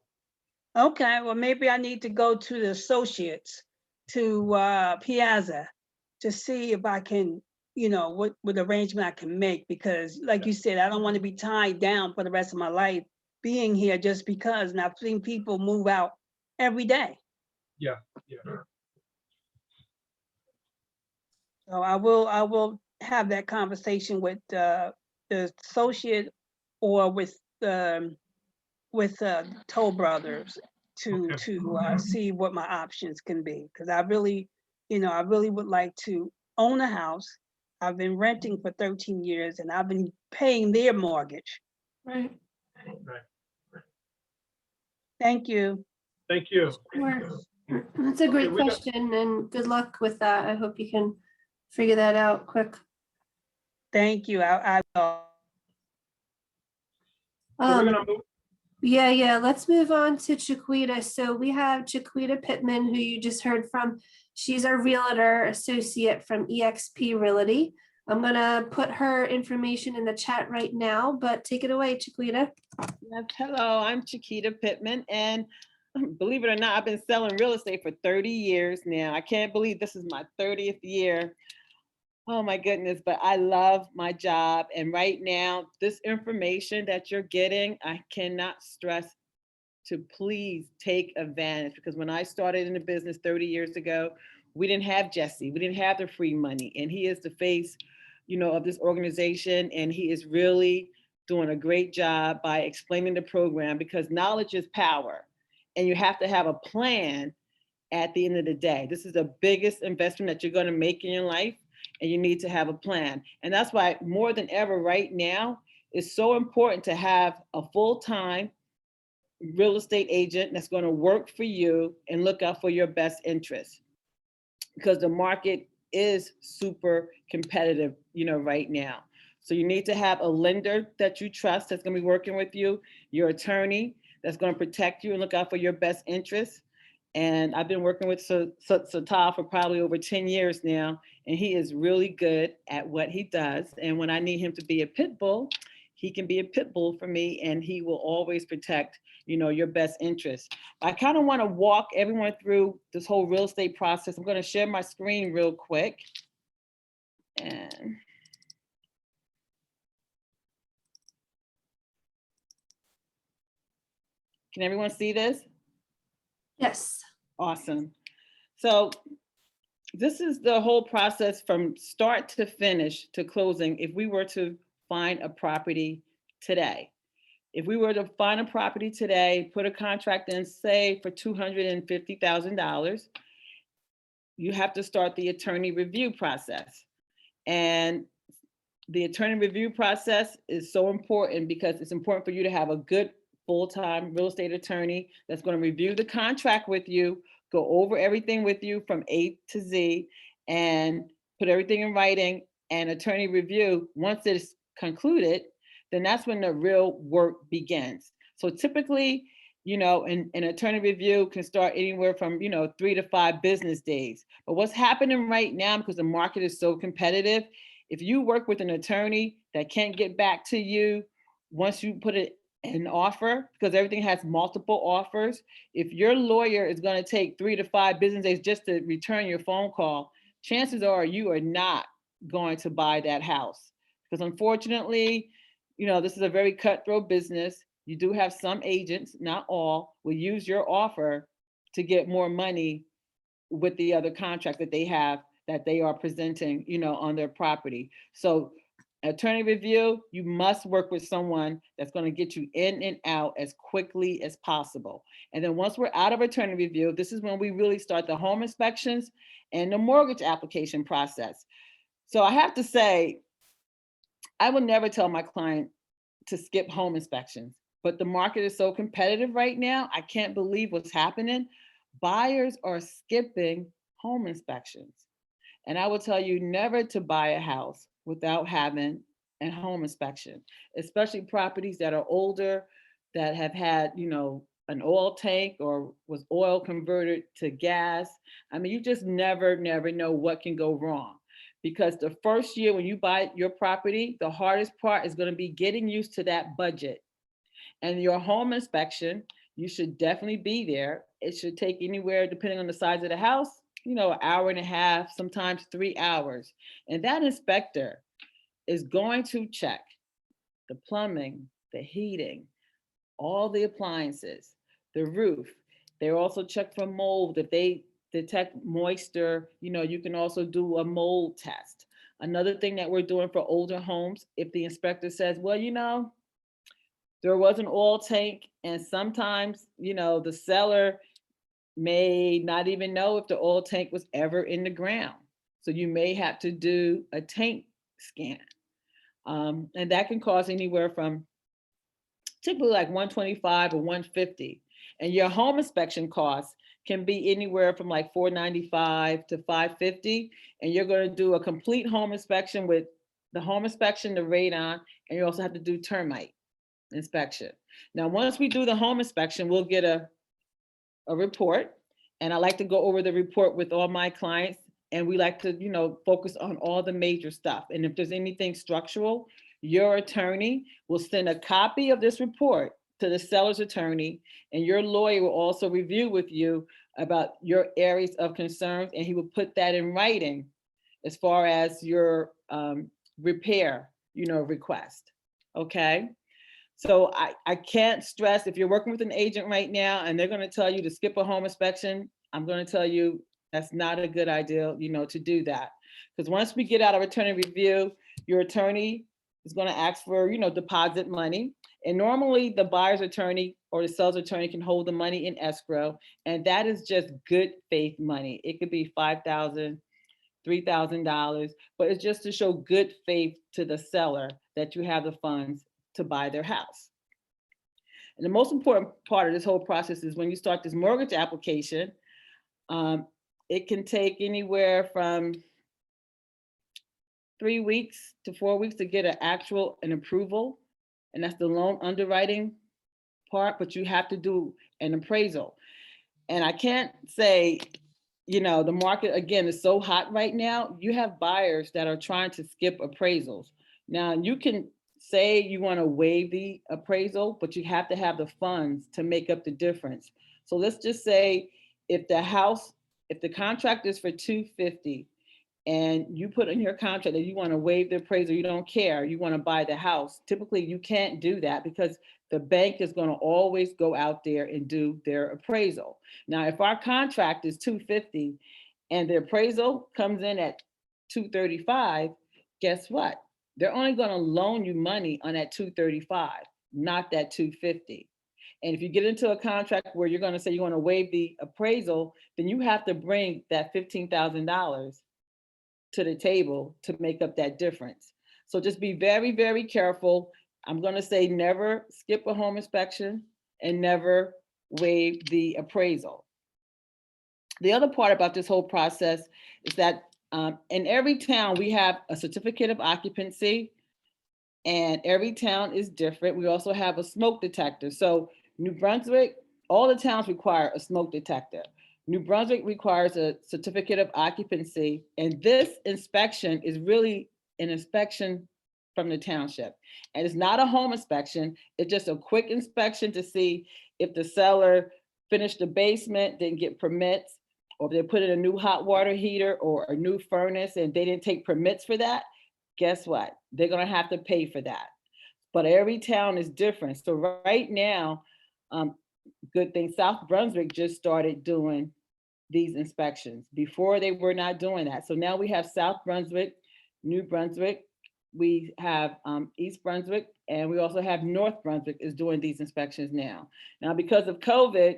Okay, well, maybe I need to go to the associates to Piazza to see if I can, what arrangement I can make, because like you said, I don't want to be tied down for the rest of my life being here just because, and I've seen people move out every day. Yeah. So I will have that conversation with the associate or with Toll Brothers to Okay. see what my options can be, because I really would like to own a house. I've been renting for 13 years and I've been paying their mortgage. Right. Right. Thank you. Thank you. Sure. That's a great we got- question, and good luck with that. I hope you can figure that out quick. Thank you. I will. So we're Um, gonna move. yeah, let's move on to Chiquita. So we have Chiquita Pittman, who you just heard from. She's our realtor associate from EXP Realty. I'm gonna put her information in the chat right now, but take it away, Chiquita. Yes, hello, I'm Chiquita Pittman, and believe it or not, I've been selling real estate for 30 years now. I can't believe this is my 30th year. Oh my goodness, but I love my job. And right now, this information that you're getting, I cannot stress to please take advantage, because when I started in the business 30 years ago, we didn't have Jesse, we didn't have the free money, and he is the face, of this organization, and he is really doing a great job by explaining the program, because knowledge is power, and you have to have a plan at the end of the day. This is the biggest investment that you're going to make in your life, and you need to have a plan. And that's why more than ever right now, it's so important to have a full-time real estate agent that's going to work for you and look out for your best interests, because the market is super competitive, right now. So you need to have a lender that you trust that's going to be working with you, your attorney that's going to protect you and look out for your best interests. And I've been working with Satal for probably over 10 years now, and he is really good at what he does. And when I need him to be a pit bull, he can be a pit bull for me, and he will always protect, your best interest. I kind of want to walk everyone through this whole real estate process. I'm going to share my screen real quick. And can everyone see this? Yes. Awesome. So this is the whole process from start to finish to closing. If we were to find a property today, if we were to find a property today, put a contract in, say for $250,000, you have to start the attorney review process. And the attorney review process is so important because it's important for you to have a good full-time real estate attorney that's going to review the contract with you, go over everything with you from A to Z, and put everything in writing. And attorney review, once it's concluded, then that's when the real work begins. So typically, an attorney review can start anywhere from 3 to 5 business days. But what's happening right now, because the market is so competitive, if you work with an attorney that can't get back to you once you put it an offer, because everything has multiple offers, if your lawyer is going to take 3 to 5 business days just to return your phone call, chances are you are not going to buy that house. Because unfortunately, this is a very cutthroat business. You do have some agents, not all, will use your offer to get more money with the other contract that they have that they are presenting, on their property. So attorney review, you must work with someone that's going to get you in and out as quickly as possible. And then once we're out of attorney review, this is when we really start the home inspections and the mortgage application process. So I have to say, I will never tell my client to skip home inspections, but the market is so competitive right now. I can't believe what's happening. Buyers are skipping home inspections. And I will tell you never to buy a house without having a home inspection, especially properties that are older, that have had, an oil tank or was oil converted to gas. I mean, you just never know what can go wrong. Because the first year when you buy your property, the hardest part is going to be getting used to that budget. And your home inspection, you should definitely be there. It should take anywhere, depending on the size of the house, an hour and a half, sometimes 3 hours. And that inspector is going to check the plumbing, the heating, all the appliances, the roof. They also check for mold. If they detect moisture, you can also do a mold test. Another thing that we're doing for older homes, if the inspector says, well, there was an oil tank, and sometimes, the seller may not even know if the oil tank was ever in the ground. So you may have to do a tank scan. And that can cost anywhere from typically like $125 or $150. And your home inspection costs can be anywhere from like $495 to $550. And you're going to do a complete home inspection with the home inspection, the radon, and you also have to do termite inspection. Now, once we do the home inspection, we'll get a report. And I like to go over the report with all my clients. And we like to, focus on all the major stuff. And if there's anything structural, your attorney will send a copy of this report to the seller's attorney, and your lawyer will also review with you about your areas of concern, and he will put that in writing as far as your repair, request. Okay. So I can't stress, if you're working with an agent right now and they're going to tell you to skip a home inspection, I'm going to tell you that's not a good idea, to do that. Because once we get out of attorney review, your attorney is going to ask for, deposit money. And normally the buyer's attorney or the seller's attorney can hold the money in escrow. And that is just good faith money. It could be $5,000, $3,000, but it's just to show good faith to the seller that you have the funds to buy their house. And the most important part of this whole process is when you start this mortgage application, it can take anywhere from 3 weeks to 4 weeks to get an approval. And that's the loan underwriting part, but you have to do an appraisal. And I can't say, you know, the market again is so hot right now. You have buyers that are trying to skip appraisals. Now you can say you want to waive the appraisal, but you have to have the funds to make up the difference. So let's just say if the contract is for 250 and you put in your contract that you want to waive the appraisal, you don't care, you want to buy the house, typically you can't do that because the bank is going to always go out there and do their appraisal. Now, if our contract is 250 and the appraisal comes in at 235, guess what? They're only going to loan you money on that 235, not that 250. And if you get into a contract where you're going to say you want to waive the appraisal, then you have to bring that $15,000 to the table to make up that difference. So just be very, very careful. I'm going to say never skip a home inspection and never waive the appraisal. The other part about this whole process is that in every town we have a certificate of occupancy, and every town is different. We also have a smoke detector. So New Brunswick, all the towns require a smoke detector. New Brunswick requires a certificate of occupancy, and this inspection is really an inspection from the township. And it's not a home inspection, it's just a quick inspection to see if the seller finished the basement, didn't get permits, or if they put in a new hot water heater or a new furnace and they didn't take permits for that. Guess what? They're gonna have to pay for that. But every town is different. So right now, good thing, South Brunswick just started doing these inspections. Before they were not doing that. So now we have South Brunswick, New Brunswick, we have East Brunswick, and we also have North Brunswick is doing these inspections now. Now, because of COVID,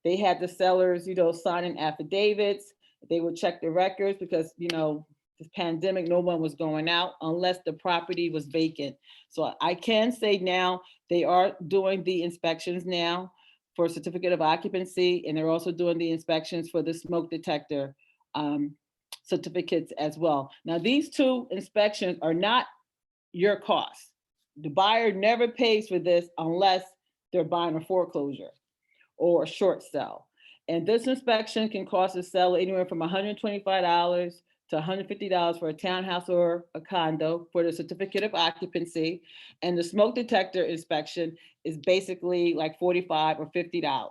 they had the sellers, you know, signing affidavits. They would check the records because, you know, this pandemic, no one was going out unless the property was vacant. So I can say now they are doing the inspections now for certificate of occupancy, and they're also doing the inspections for the smoke detector certificates as well. Now, these two inspections are not your cost. The buyer never pays for this unless they're buying a foreclosure or a short sale. And this inspection can cost the seller anywhere from $125 to $150 for a townhouse or a condo for the certificate of occupancy. And the smoke detector inspection is basically like $45 or $50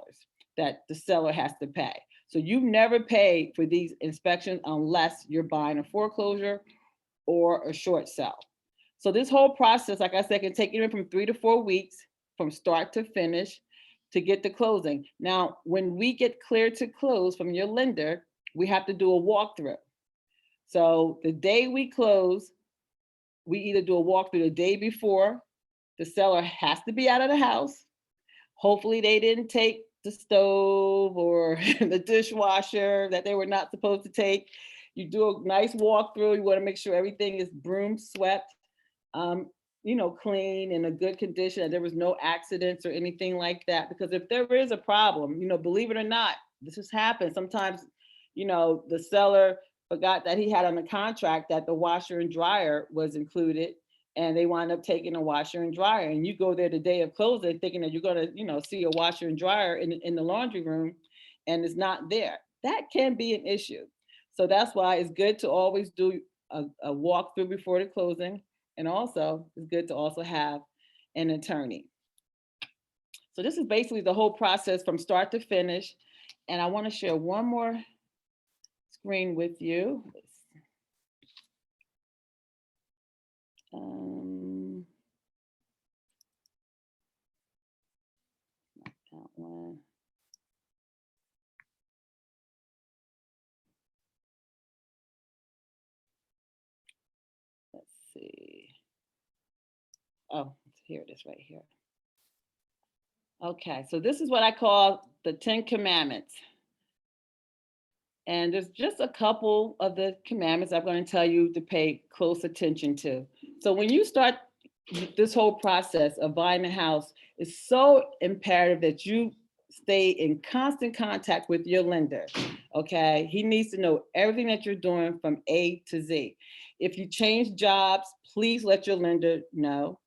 that the seller has to pay. So you never pay for these inspections unless you're buying a foreclosure or a short sale. So this whole process, like I said, can take anywhere from 3 to 4 weeks from start to finish to get the closing. Now, when we get cleared to close from your lender, we have to do a walkthrough. So the day we close, we either do a walkthrough the day before. The seller has to be out of the house. Hopefully they didn't take the stove or the dishwasher that they were not supposed to take. You do a nice walkthrough. You want to make sure everything is broom swept, you know, clean, in a good condition, and there was no accidents or anything like that. Because if there is a problem, you know, believe it or not, this has happened. Sometimes, you know, the seller forgot that he had on the contract that the washer and dryer was included, and they wind up taking a washer and dryer. And you go there the day of closing thinking that you're gonna, you know, see a washer and dryer in the laundry room, and it's not there. That can be an issue. So that's why it's good to always do a walkthrough before the closing. And also it's good to also have an attorney. So this is basically the whole process from start to finish. And I want to share one more screen with you. Not that one. Let's see. Oh, here it is right here. Okay, so this is what I call the 10 Commandments. And there's just a couple of the commandments I'm going to tell you to pay close attention to. So when you start this whole process of buying a house, it's so imperative that you stay in constant contact with your lender, okay? He needs to know everything that you're doing from A to Z. If you change jobs, please let your lender know.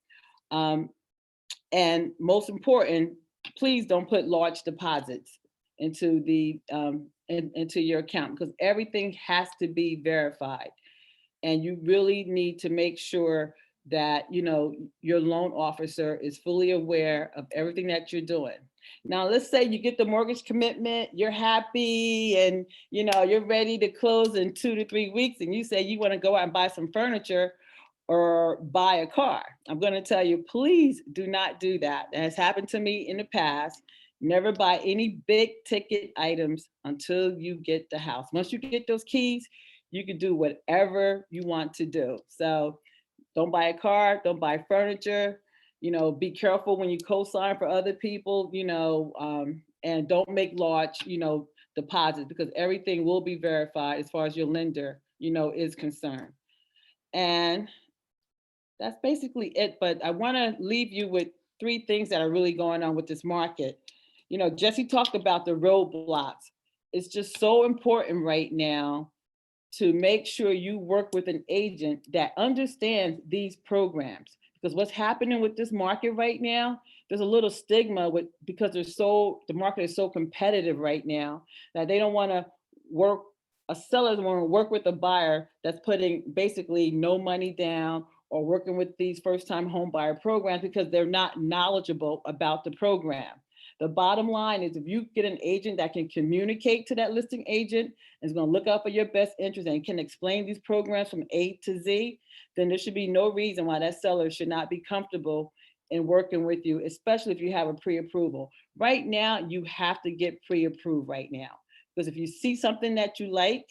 And most important, please don't put large deposits into the into your account, because everything has to be verified. And you really need to make sure that, you know, your loan officer is fully aware of everything that you're doing. Now, let's say you get the mortgage commitment, you're happy, and you know, you're ready to close in 2 to 3 weeks, and you say you want to go out and buy some furniture or buy a car. I'm going to tell you, please do not do that. That has happened to me in the past. Never buy any big ticket items until you get the house. Once you get those keys, you can do whatever you want to do. So don't buy a car, don't buy furniture, you know, be careful when you co-sign for other people, you know, and don't make large, you know, deposits, because everything will be verified as far as your lender, you know, is concerned. And that's basically it. But I want to leave you with 3 things that are really going on with this market. You know, Jesse talked about the roadblocks. It's just so important right now to make sure you work with an agent that understands these programs. Because what's happening with this market right now, there's a little stigma with, because the market is so competitive right now that they don't want to work, a seller doesn't want to work with a buyer that's putting basically no money down, or working with these first-time home buyer programs because they're not knowledgeable about the program. The bottom line is, if you get an agent that can communicate to that listing agent, and is going to look out for your best interest and can explain these programs from A to Z, then there should be no reason why that seller should not be comfortable in working with you, especially if you have a pre-approval. Right now, you have to get pre-approved right now, because if you see something that you like,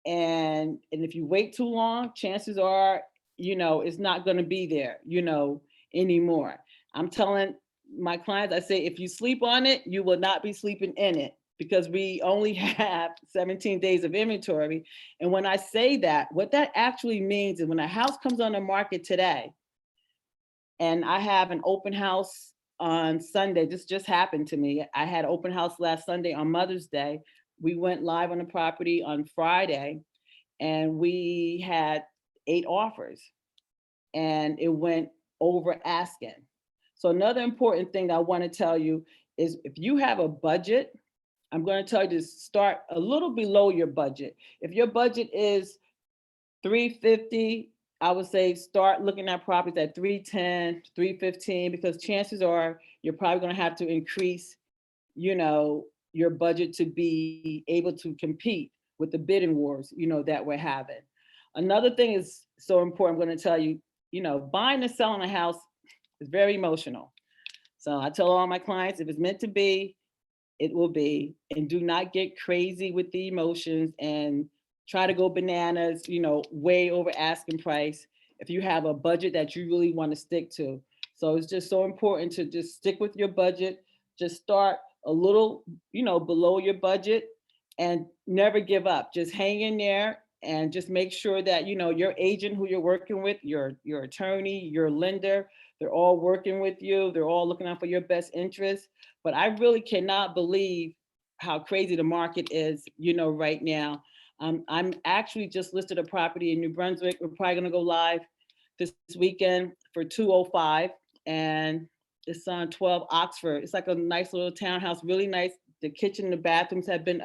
and if you wait too long, chances are, you know, it's not going to be there, you know, anymore. I'm telling my clients, I say, if you sleep on it, you will not be sleeping in it, because we only have 17 days of inventory. And when I say that, what that actually means is when a house comes on the market today, and I have an open house on Sunday, this just happened to me. I had an open house last Sunday on Mother's Day. We went live on the property on Friday, and we had 8 offers, and it went over asking. So another important thing that I want to tell you is, if you have a budget, I'm going to tell you to start a little below your budget. If your budget is $350, I would say start looking at properties at $310, $315, because chances are you're probably going to have to increase, you know, your budget to be able to compete with the bidding wars, you know, that we're having. Another thing is so important, I'm going to tell you, you know, buying and selling a house is very emotional. So I tell all my clients, if it's meant to be, it will be, and do not get crazy with the emotions and try to go bananas, you know, way over asking price, if you have a budget that you really want to stick to. So it's just so important to just stick with your budget, just start a little, you know, below your budget, and never give up. Just hang in there, and just make sure that, you know, your agent who you're working with, your attorney, your lender, they're all working with you. They're all looking out for your best interest. But I really cannot believe how crazy the market is, you know, right now. I'm actually just listed a property in New Brunswick. We're probably going to go live this weekend for 205, and it's on 12 Oxford. It's like a nice little townhouse, really nice. The kitchen and the bathrooms have been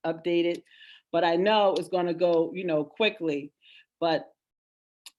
updated, but I know it's going to go, you know, quickly. But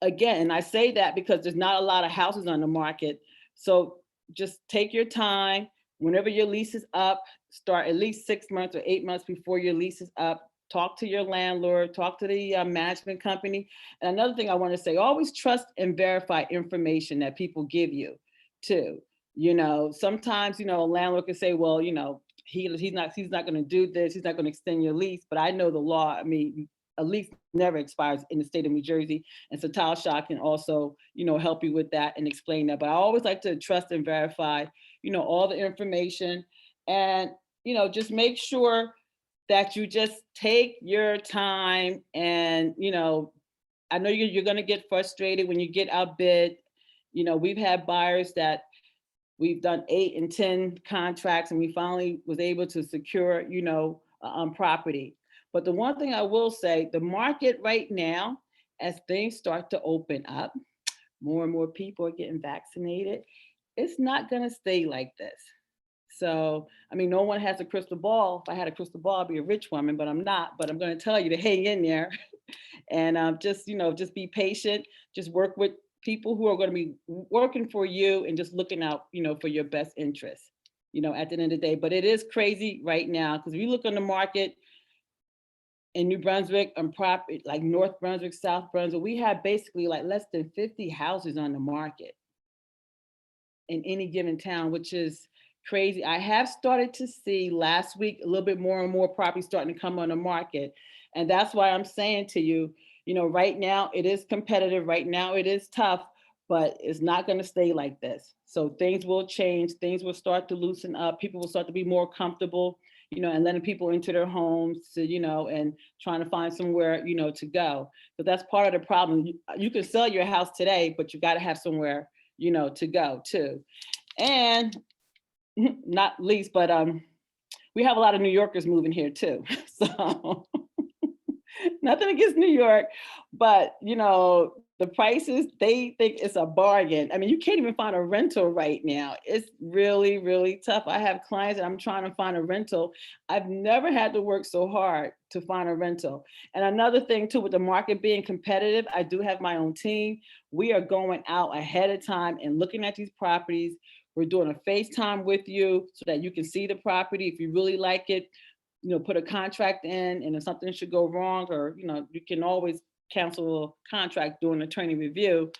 again, and I say that because there's not a lot of houses on the market. So just take your time. Whenever your lease is up, start at least 6 months or 8 months before your lease is up. Talk to your landlord, talk to the management company. And another thing I want to say, always trust and verify information that people give you too. You know, sometimes, you know, a landlord can say, well, you know, he's not going to do this. He's not going to extend your lease. But I know the law. I mean, a lease never expires in the state of New Jersey. And so Tile Shop can also, you know, help you with that and explain that. But I always like to trust and verify, you know, all the information, and, you know, just make sure that you just take your time. And, you know, I know you're going to get frustrated when you get outbid. You know, we've had buyers that we've done 8 and 10 contracts, and we finally was able to secure, you know, property. But the one thing I will say, the market right now, as things start to open up, more and more people are getting vaccinated. It's not going to stay like this. So, I mean, no one has a crystal ball. If I had a crystal ball, I'd be a rich woman, but I'm not. But I'm going to tell you to hang in there and just, just be patient. Just work with people who are going to be working for you and just looking out, for your best interests, at the end of the day. But it is crazy right now because if you look on the market in New Brunswick and property like North Brunswick, South Brunswick, we have basically like less than 50 houses on the market in any given town, which is crazy. I have started to see last week a little bit more and more properties starting to come on the market. And that's why I'm saying to you, right now it is competitive. Right now it is tough, but it's not going to stay like this. So things will change. Things will start to loosen up. People will start to be more comfortable, and letting people into their homes to, and trying to find somewhere, to go. But that's part of the problem. You can sell your house today, but you got to have somewhere, to go too. And not least, but we have a lot of New Yorkers moving here too. So nothing against New York, but the prices, they think it's a bargain. I mean, you can't even find a rental right now. It's really, really tough. I have clients and I'm trying to find a rental. I've never had to work so hard to find a rental. And another thing too, with the market being competitive, I do have my own team. We are going out ahead of time and looking at these properties. We're doing a FaceTime with you so that you can see the property. If you really like it, put a contract in, and if something should go wrong, or, you can always cancel a contract during attorney review,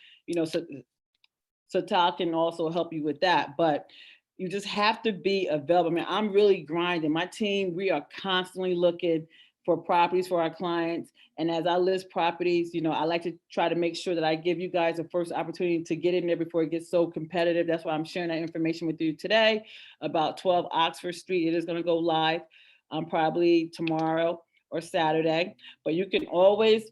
so Tal can also help you with that. But you just have to be available. I mean, I'm really grinding. My team, we are constantly looking for properties for our clients. And as I list properties, I like to try to make sure that I give you guys a first opportunity to get in there before it gets so competitive. That's why I'm sharing that information with you today about 12 Oxford Street. It is going to go live probably tomorrow or Saturday, but you can always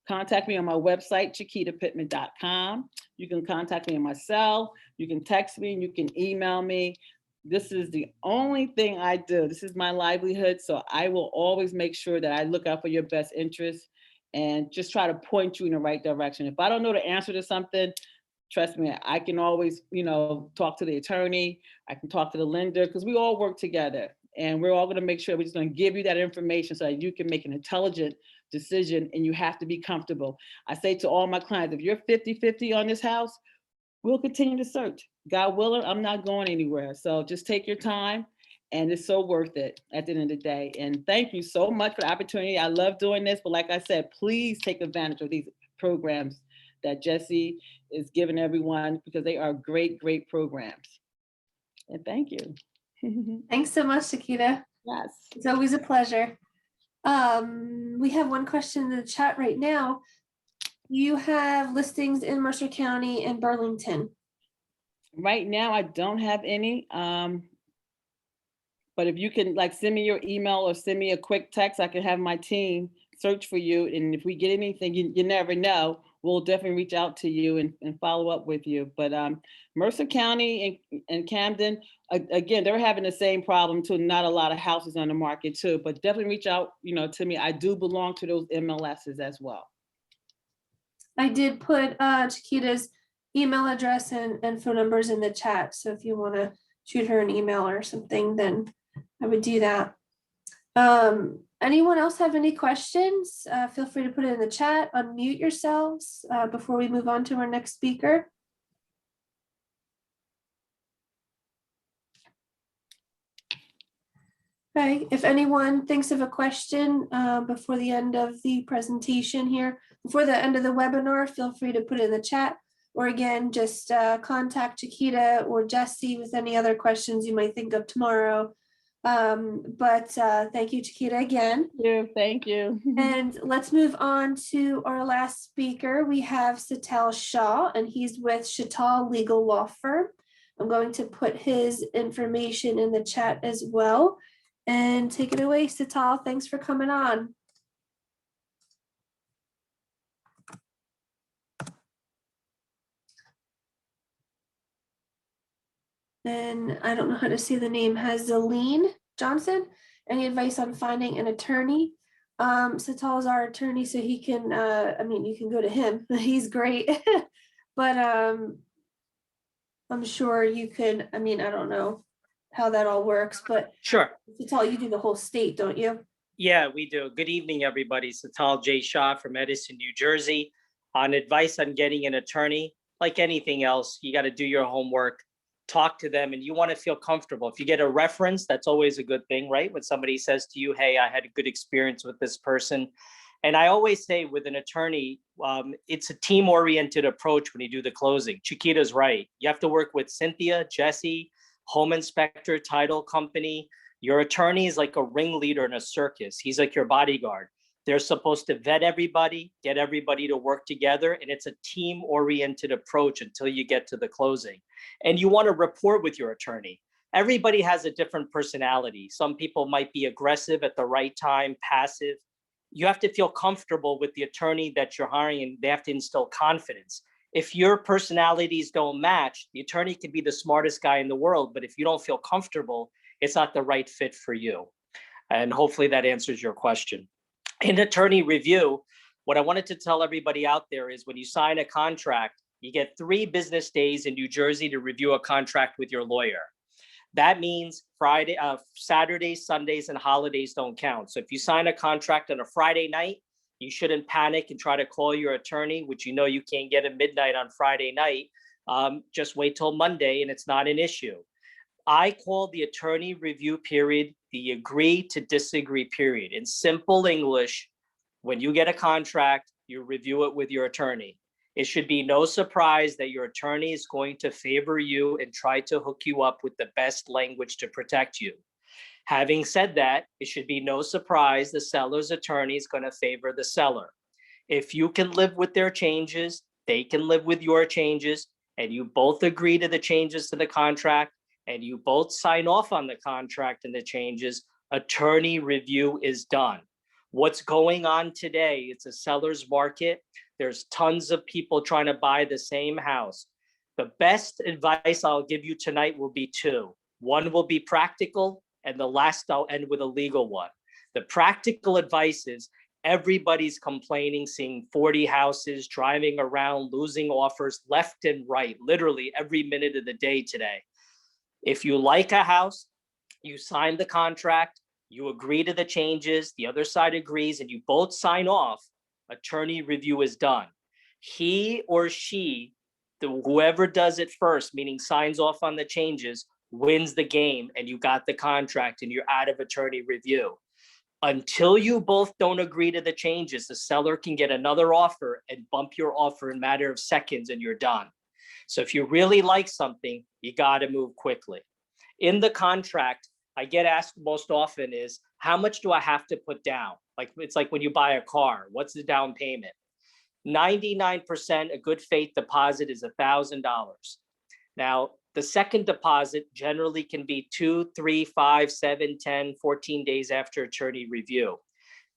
contact me on my website, chiquitapittman.com. You can contact me on my cell. You can text me and you can email me. This is the only thing I do. This is my livelihood. So I will always make sure that I look out for your best interests and just try to point you in the right direction. If I don't know the answer to something, trust me, I can always, talk to the attorney. I can talk to the lender because we all work together. And we're all going to make sure we're just going to give you that information so that you can make an intelligent decision, and you have to be comfortable. I say to all my clients, if you're 50-50 on this house, we'll continue to search. God willing, I'm not going anywhere. So just take your time, and it's so worth it at the end of the day. And thank you so much for the opportunity. I love doing this, but like I said, please take advantage of these programs that Jesse is giving everyone because they are great, great programs. And thank you. Thanks so much, Chiquita. Yes. It's always a pleasure. We have one question in the chat right now. You have listings in Mercer County and Burlington. Right now, I don't have any. But if you can send me your email or send me a quick text, I can have my team search for you. And if we get anything, you never know, we'll definitely reach out to you and follow up with you. But Mercer County and Camden, again, they're having the same problem too. Not a lot of houses on the market too, but definitely reach out, to me. I do belong to those MLSs as well. I did put Chiquita's email address and phone numbers in the chat. So if you want to shoot her an email or something, then I would do that. Anyone else have any questions? Feel free to put it in the chat, unmute yourselves before we move on to our next speaker. Okay, if anyone thinks of a question before the end of the presentation here, before the end of the webinar, feel free to put it in the chat. Or again, just contact Chiquita or Jesse with any other questions you might think of tomorrow. But thank you, Chiquita, again. Thank you. And let's move on to our last speaker. We have Satal Shah, and he's with Shatal Legal Law Firm. I'm going to put his information in the chat as well. And take it away, Satal. Thanks for coming on. And I don't know how to say the name. Has Zaleen Johnson any advice on finding an attorney? Satal is our attorney, so he can, you can go to him. He's great. But I'm sure you could, I don't know. how that all works, but Sure. Satal, you do the whole state, don't you? Yeah, we do. Good evening, everybody. Satal J. Shah from Edison, New Jersey. On advice on getting an attorney, like anything else, you got to do your homework, talk to them, and you want to feel comfortable. If you get a reference, that's always a good thing, right? When somebody says to you, hey, I had a good experience with this person. And I always say with an attorney, it's a team-oriented approach when you do the closing. Chiquita's right. You have to work with Cynthia, Jesse, home inspector, title company. Your attorney is like a ringleader in a circus. He's like your bodyguard. They're supposed to vet everybody, get everybody to work together, and it's a team-oriented approach until you get to the closing. And you want to rapport with your attorney. Everybody has a different personality. Some people might be aggressive at the right time, passive. You have to feel comfortable with the attorney that you're hiring, and they have to instill confidence. If your personalities don't match, the attorney could be the smartest guy in the world, but if you don't feel comfortable, it's not the right fit for you. And hopefully that answers your question. In attorney review, what I wanted to tell everybody out there is when you sign a contract, you get 3 business days in New Jersey to review a contract with your lawyer. That means Saturdays, Sundays, and holidays don't count. So if you sign a contract on a Friday night, you shouldn't panic and try to call your attorney, which you know you can't get at midnight on Friday night. Just wait till Monday and it's not an issue. I call the attorney review period the agree to disagree period. In simple English, when you get a contract, you review it with your attorney. It should be no surprise that your attorney is going to favor you and try to hook you up with the best language to protect you. Having said that, it should be no surprise the seller's attorney is going to favor the seller. If you can live with their changes, they can live with your changes, and you both agree to the changes to the contract, and you both sign off on the contract and the changes, attorney review is done. What's going on today, it's a seller's market. There's tons of people trying to buy the same house. The best advice I'll give you tonight will be 2. One will be practical, and the last I'll end with a legal one. The practical advice is everybody's complaining, seeing 40 houses, driving around, losing offers left and right, literally every minute of the day today. If you like a house, you sign the contract, you agree to the changes, the other side agrees, and you both sign off, attorney review is done. He or she, whoever does it first, meaning signs off on the changes, wins the game, and you got the contract and you're out of attorney review. Until you both don't agree to the changes, the seller can get another offer and bump your offer in a matter of seconds and you're done. So if you really like something, you got to move quickly. In the contract, I get asked most often is, how much do I have to put down? Like, it's like when you buy a car, what's the down payment? 99% a good faith deposit is $1,000. Now, the second deposit generally can be 2, 3, 5, 7, 10, 14 days after attorney review.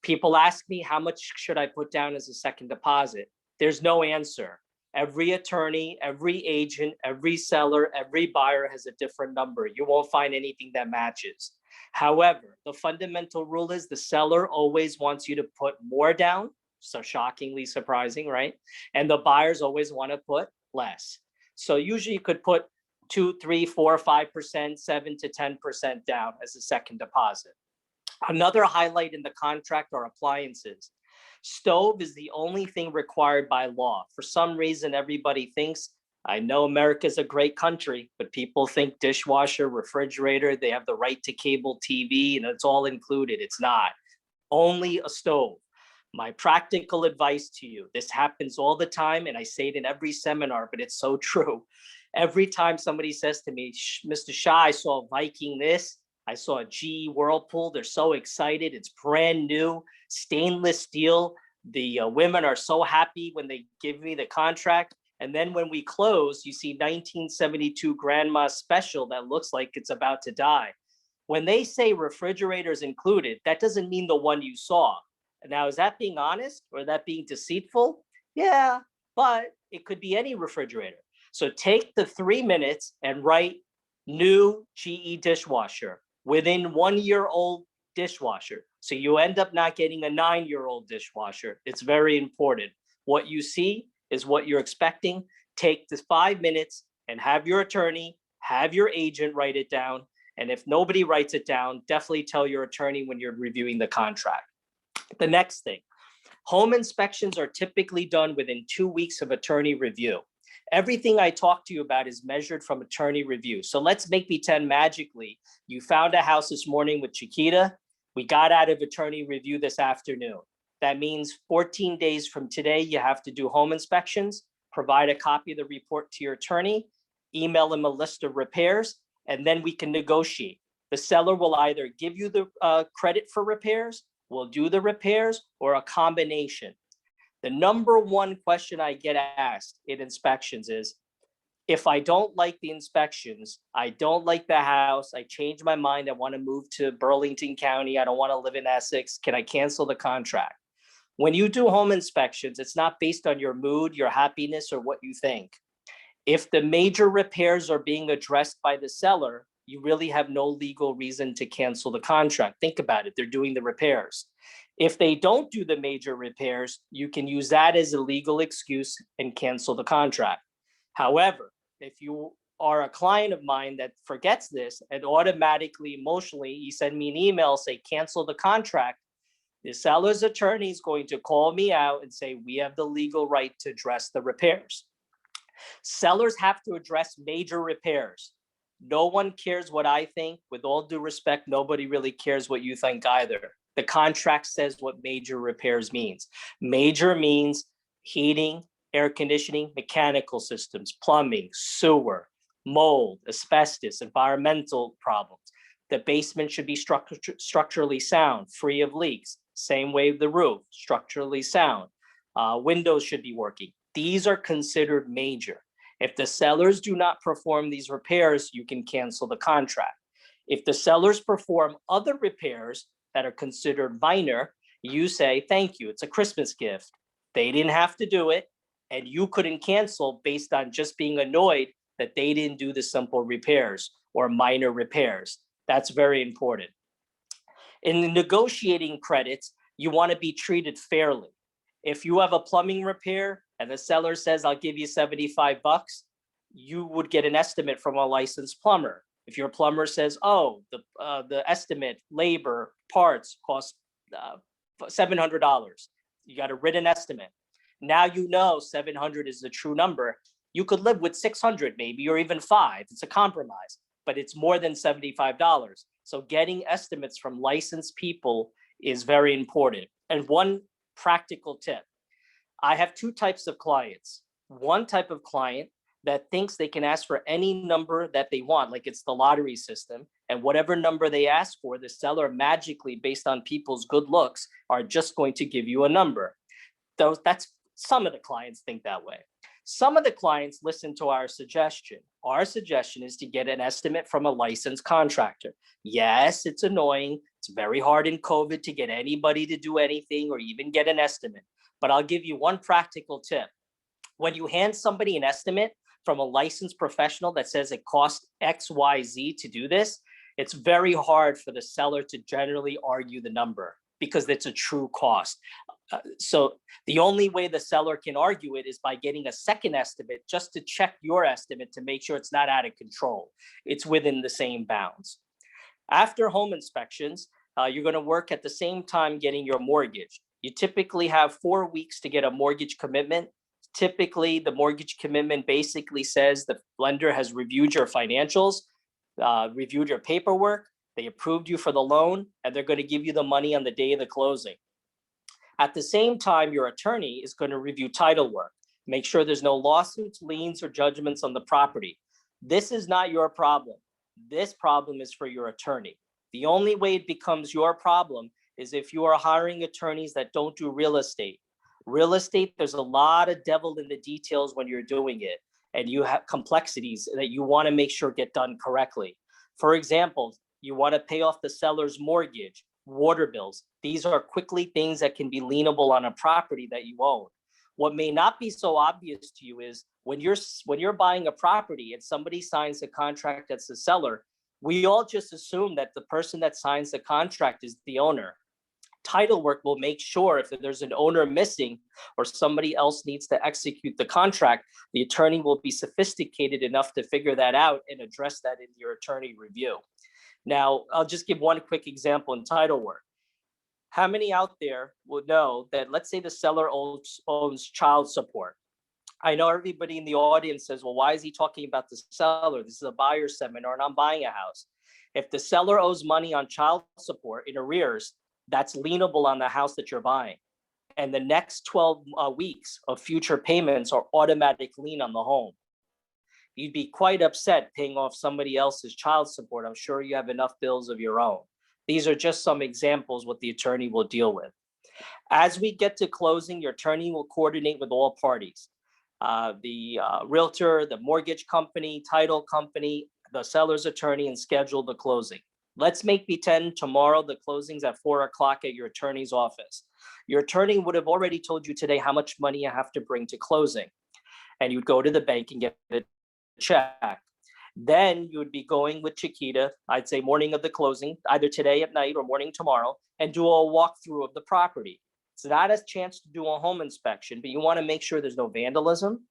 People ask me, how much should I put down as a second deposit? There's no answer. Every attorney, every agent, every seller, every buyer has a different number. You won't find anything that matches. However, the fundamental rule is the seller always wants you to put more down. So shockingly surprising, right? And the buyers always want to put less. So usually you could put 2, 3, 4, 5%, 7 to 10% down as a second deposit. Another highlight in the contract are appliances. Stove is the only thing required by law. For some reason, everybody thinks, I know America's a great country, but people think dishwasher, refrigerator, they have the right to cable TV and it's all included. It's not. Only a stove. My practical advice to you, this happens all the time, and I say it in every seminar, but it's so true. Every time somebody says to me, Mr. Shah, I saw Viking this, I saw a GE Whirlpool, they're so excited, it's brand new, stainless steel. The women are so happy when they give me the contract. And then when we close, you see 1972 Grandma Special that looks like it's about to die. When they say refrigerators included, that doesn't mean the one you saw. Now, is that being honest or that being deceitful? Yeah, but it could be any refrigerator. So take the 3 minutes and write new GE dishwasher within 1-year-old dishwasher. So you end up not getting a 9-year-old dishwasher. It's very important. What you see is what you're expecting. Take this 5 minutes and have your attorney, have your agent write it down. And if nobody writes it down, definitely tell your attorney when you're reviewing the contract. The next thing, home inspections are typically done within 2 weeks of attorney review. Everything I talk to you about is measured from attorney review. So let's make pretend magically you found a house this morning with Chiquita. We got out of attorney review this afternoon. That means 14 days from today, you have to do home inspections, provide a copy of the report to your attorney, email him a list of repairs, and then we can negotiate. The seller will either give you the credit for repairs, will do the repairs, or a combination. The number one question I get asked in inspections is, if I don't like the inspections, I don't like the house, I change my mind, I want to move to Burlington County, I don't want to live in Essex, can I cancel the contract? When you do home inspections, it's not based on your mood, your happiness, or what you think. If the major repairs are being addressed by the seller, you really have no legal reason to cancel the contract. Think about it, they're doing the repairs. If they don't do the major repairs, you can use that as a legal excuse and cancel the contract. However, if you are a client of mine that forgets this and automatically, emotionally, you send me an email, say, cancel the contract, the seller's attorney is going to call me out and say, we have the legal right to address the repairs. Sellers have to address major repairs. No one cares what I think. With all due respect, nobody really cares what you think either. The contract says what major repairs means. Major means heating, air conditioning, mechanical systems, plumbing, sewer, mold, asbestos, environmental problems. The basement should be structurally sound, free of leaks. Same way with the roof, structurally sound. Windows should be working. These are considered major. If the sellers do not perform these repairs, you can cancel the contract. If the sellers perform other repairs that are considered minor, you say, thank you, it's a Christmas gift. They didn't have to do it, and you couldn't cancel based on just being annoyed that they didn't do the simple repairs or minor repairs. That's very important. In the negotiating credits, you want to be treated fairly. If you have a plumbing repair and the seller says, I'll give you $75, you would get an estimate from a licensed plumber. If your plumber says, oh, the estimate, labor, parts cost $700, you got a written estimate. Now you know 700 is the true number. You could live with 600 maybe, or even 5. It's a compromise, but it's more than $75. So getting estimates from licensed people is very important. And one practical tip, I have 2 types of clients. One type of client that thinks they can ask for any number that they want, like it's the lottery system, and whatever number they ask for, the seller magically, based on people's good looks, are just going to give you a number. That's some of the clients think that way. Some of the clients listen to our suggestion. Our suggestion is to get an estimate from a licensed contractor. Yes, it's annoying. It's very hard in COVID to get anybody to do anything or even get an estimate. But I'll give you one practical tip. When you hand somebody an estimate from a licensed professional that says it costs X, Y, Z to do this, it's very hard for the seller to generally argue the number because it's a true cost. So the only way the seller can argue it is by getting a second estimate just to check your estimate to make sure it's not out of control. It's within the same bounds. After home inspections, you're going to work at the same time getting your mortgage. You typically have 4 weeks to get a mortgage commitment. Typically, the mortgage commitment basically says the lender has reviewed your financials, reviewed your paperwork, they approved you for the loan, and they're going to give you the money on the day of the closing. At the same time, your attorney is going to review title work, make sure there's no lawsuits, liens, or judgments on the property. This is not your problem. This problem is for your attorney. The only way it becomes your problem is if you are hiring attorneys that don't do real estate. Real estate, there's a lot of devil in the details when you're doing it, and you have complexities that you want to make sure get done correctly. For example, you want to pay off the seller's mortgage, water bills. These are quickly things that can be lienable on a property that you own. What may not be so obvious to you is when you're buying a property and somebody signs a contract that's the seller, we all just assume that the person that signs the contract is the owner. Title work will make sure if there's an owner missing or somebody else needs to execute the contract, the attorney will be sophisticated enough to figure that out and address that in your attorney review. Now, I'll just give one quick example in title work. How many out there would know that, let's say the seller owns child support? I know everybody in the audience says, well, why is he talking about the seller? This is a buyer seminar and I'm buying a house. If the seller owes money on child support in arrears, that's lienable on the house that you're buying. And the next 12 weeks of future payments are automatic lien on the home. You'd be quite upset paying off somebody else's child support. I'm sure you have enough bills of your own. These are just some examples what the attorney will deal with. As we get to closing, your attorney will coordinate with all parties. The realtor, the mortgage company, title company, the seller's attorney, and schedule the closing. Let's make pretend tomorrow the closing's at 4 o'clock at your attorney's office. Your attorney would have already told you today how much money you have to bring to closing. And you'd go to the bank and get a check. Then you would be going with Chiquita, I'd say morning of the closing, either today at night or morning tomorrow, and do a walkthrough of the property. It's not a chance to do a home inspection, but you want to make sure there's no vandalism,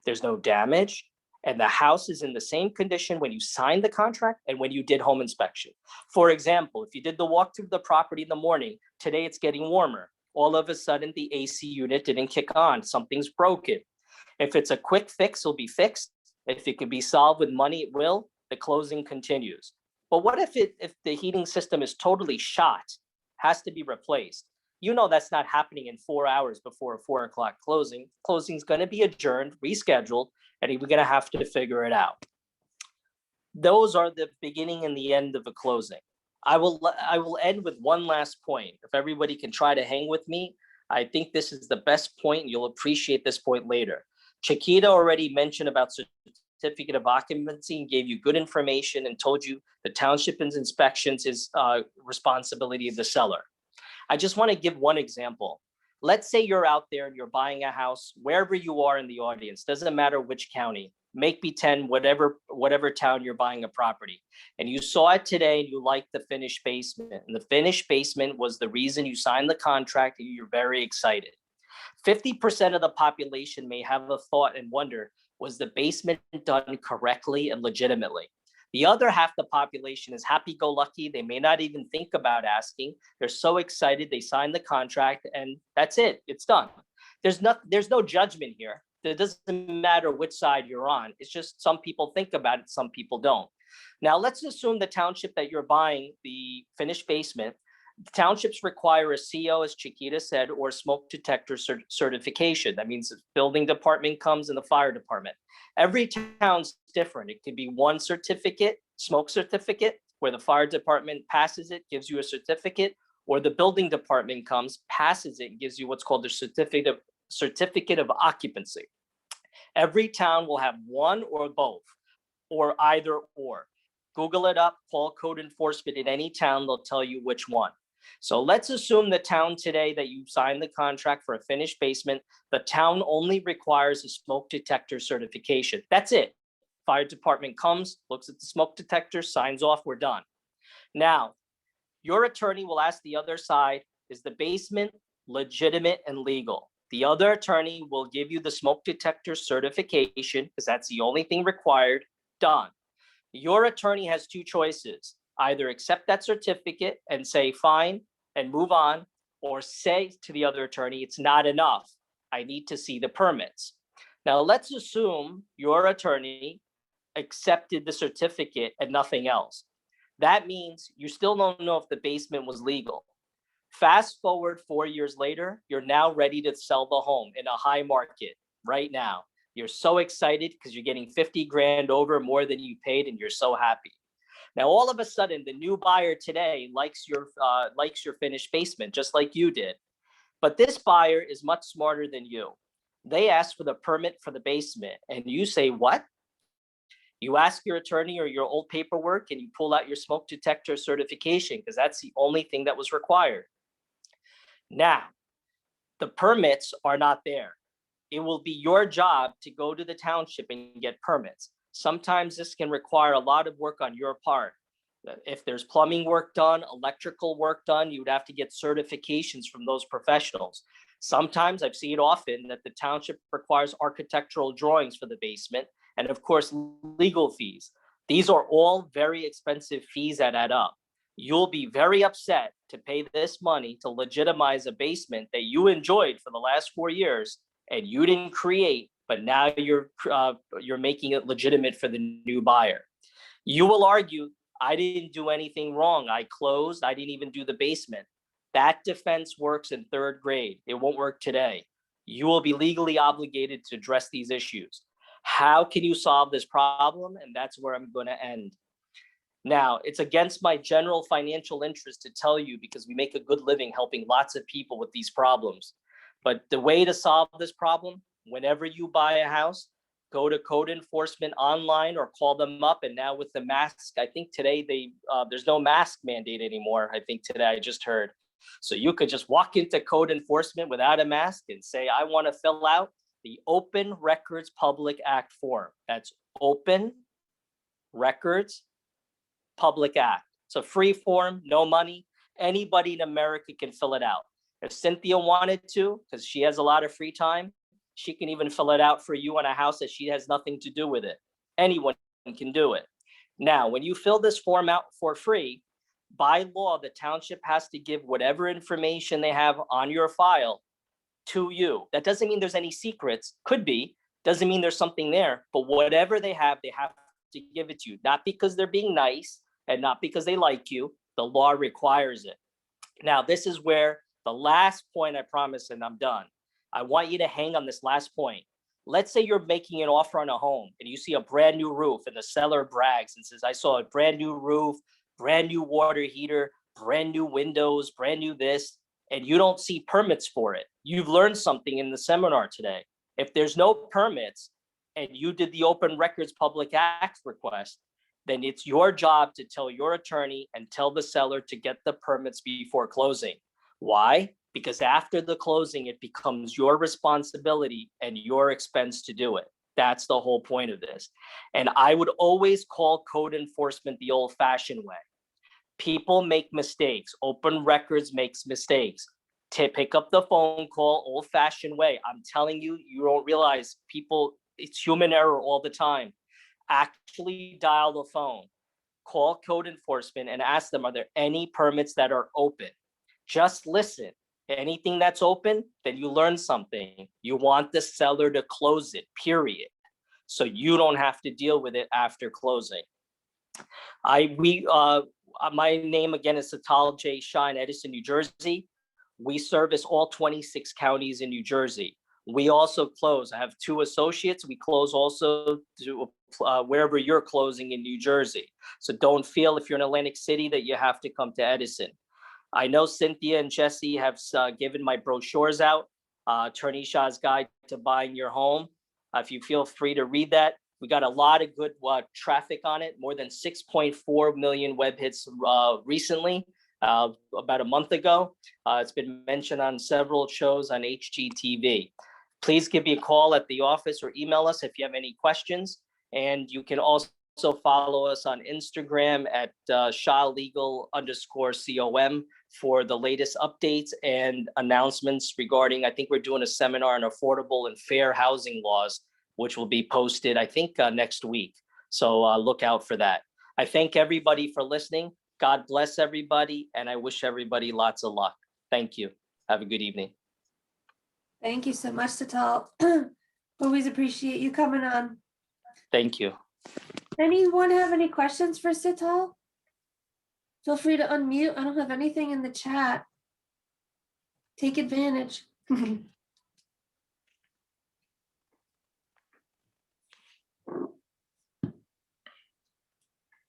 there's no damage, and the house is in the same condition when you signed the contract and when you did home inspection. For example, if you did the walkthrough of the property in the morning, today it's getting warmer. All of a sudden, the AC unit didn't kick on, something's broken. If it's a quick fix, it'll be fixed. If it can be solved with money, it will. The closing continues. But what if the heating system is totally shot, has to be replaced? You know that's not happening in 4 hours before a 4 o'clock closing. Closing's going to be adjourned, rescheduled, and we're going to have to figure it out. Those are the beginning and the end of a closing. I will end with one last point. If everybody can try to hang with me, I think this is the best point, and you'll appreciate this point later. Chiquita already mentioned about certificate of occupancy and gave you good information and told you the township inspections is responsibility of the seller. I just want to give one example. Let's say you're out there and you're buying a house, wherever you are in the audience, doesn't matter which county, make pretend whatever town you're buying a property. And you saw it today and you liked the finished basement. And the finished basement was the reason you signed the contract and you're very excited. 50% of the population may have a thought and wonder, was the basement done correctly and legitimately? The other half the population is happy-go-lucky. They may not even think about asking. They're so excited, they sign the contract and that's it, it's done. There's no judgment here. It doesn't matter which side you're on. It's just some people think about it, some people don't. Now let's assume the township that you're buying the finished basement, townships require a CO, as Chiquita said, or smoke detector certification. That means the building department comes and the fire department. Every town's different. It could be one certificate, smoke certificate, where the fire department passes it, gives you a certificate, or the building department comes, passes it, and gives you what's called a certificate of occupancy. Every town will have one or both, or either or. Google it up, call code enforcement in any town, they'll tell you which one. So let's assume the town today that you signed the contract for a finished basement, the town only requires a smoke detector certification. That's it. Fire department comes, looks at the smoke detector, signs off, we're done. Now, your attorney will ask the other side, is the basement legitimate and legal? The other attorney will give you the smoke detector certification because that's the only thing required, done. Your attorney has two choices. Either accept that certificate and say fine and move on, or say to the other attorney, it's not enough. I need to see the permits. Now let's assume your attorney accepted the certificate and nothing else. That means you still don't know if the basement was legal. Fast forward 4 years later, you're now ready to sell the home in a high market right now. You're so excited because you're getting 50 grand over more than you paid and you're so happy. Now, all of a sudden, the new buyer today likes your finished basement, just like you did. But this buyer is much smarter than you. They ask for the permit for the basement, and you say, what? You ask your attorney or your old paperwork, and you pull out your smoke detector certification, because that's the only thing that was required. Now, the permits are not there. It will be your job to go to the township and get permits. Sometimes this can require a lot of work on your part. If there's plumbing work done, electrical work done, you would have to get certifications from those professionals. Sometimes, I've seen it often, that the township requires architectural drawings for the basement, and of course, legal fees. These are all very expensive fees that add up. You'll be very upset to pay this money to legitimize a basement that you enjoyed for the last 4 years and you didn't create, but now you're making it legitimate for the new buyer. You will argue, I didn't do anything wrong. I closed. I didn't even do the basement. That defense works in 3rd grade. It won't work today. You will be legally obligated to address these issues. How can you solve this problem? And that's where I'm going to end. Now, it's against my general financial interest to tell you because we make a good living helping lots of people with these problems. But the way to solve this problem, whenever you buy a house, go to code enforcement online or call them up. And now with the mask, I think today there's no mask mandate anymore. I think today I just heard. So you could just walk into code enforcement without a mask and say, I want to fill out the Open Records Public Act form. That's Open Records Public Act. It's a free form, no money. Anybody in America can fill it out. If Cynthia wanted to, because she has a lot of free time, she can even fill it out for you on a house that she has nothing to do with it. Anyone can do it. Now, when you fill this form out for free, by law, the township has to give whatever information they have on your file to you. That doesn't mean there's any secrets, could be, doesn't mean there's something there, but whatever they have to give it to you, not because they're being nice and not because they like you, the law requires it. Now, this is where the last point I promise, and I'm done. I want you to hang on this last point. Let's say you're making an offer on a home and you see a brand new roof and the seller brags and says, I saw a brand new roof, brand new water heater, brand new windows, brand new this, and you don't see permits for it. You've learned something in the seminar today. If there's no permits and you did the Open Records Public Act request, then it's your job to tell your attorney and tell the seller to get the permits before closing. Why? Because after the closing, it becomes your responsibility and your expense to do it. That's the whole point of this. And I would always call code enforcement the old-fashioned way. People make mistakes. Open Records makes mistakes. Pick up the phone call, old-fashioned way. I'm telling you, you don't realize people, it's human error all the time. Actually dial the phone, call code enforcement and ask them, are there any permits that are open? Just listen. Anything that's open, then you learn something. You want the seller to close it, period. So you don't have to deal with it after closing. My name again is Statewide J. Shah in Edison, New Jersey. We service all 26 counties in New Jersey. We also close. I have 2 associates. We close also to wherever you're closing in New Jersey. So don't feel if you're in Atlantic City that you have to come to Edison. I know Cynthia and Jesse have given my brochures out, Attorney Shah's Guide to Buying Your Home. If you feel free to read that. We got a lot of good traffic on it, more than 6.4 million web hits recently, about a month ago. It's been mentioned on several shows on HGTV. Please give me a call at the office or email us if you have any questions. And you can also follow us on Instagram at ShahLegal_COM for the latest updates and announcements regarding, I think we're doing a seminar on affordable and fair housing laws, which will be posted, I think, next week. So look out for that. I thank everybody for listening. God bless everybody, and I wish everybody lots of luck. Thank you. Have a good evening. Thank you so much, Satal. Always appreciate you coming on. Thank you. Anyone have any questions for Satal? Feel free to unmute. I don't have anything in the chat. Take advantage.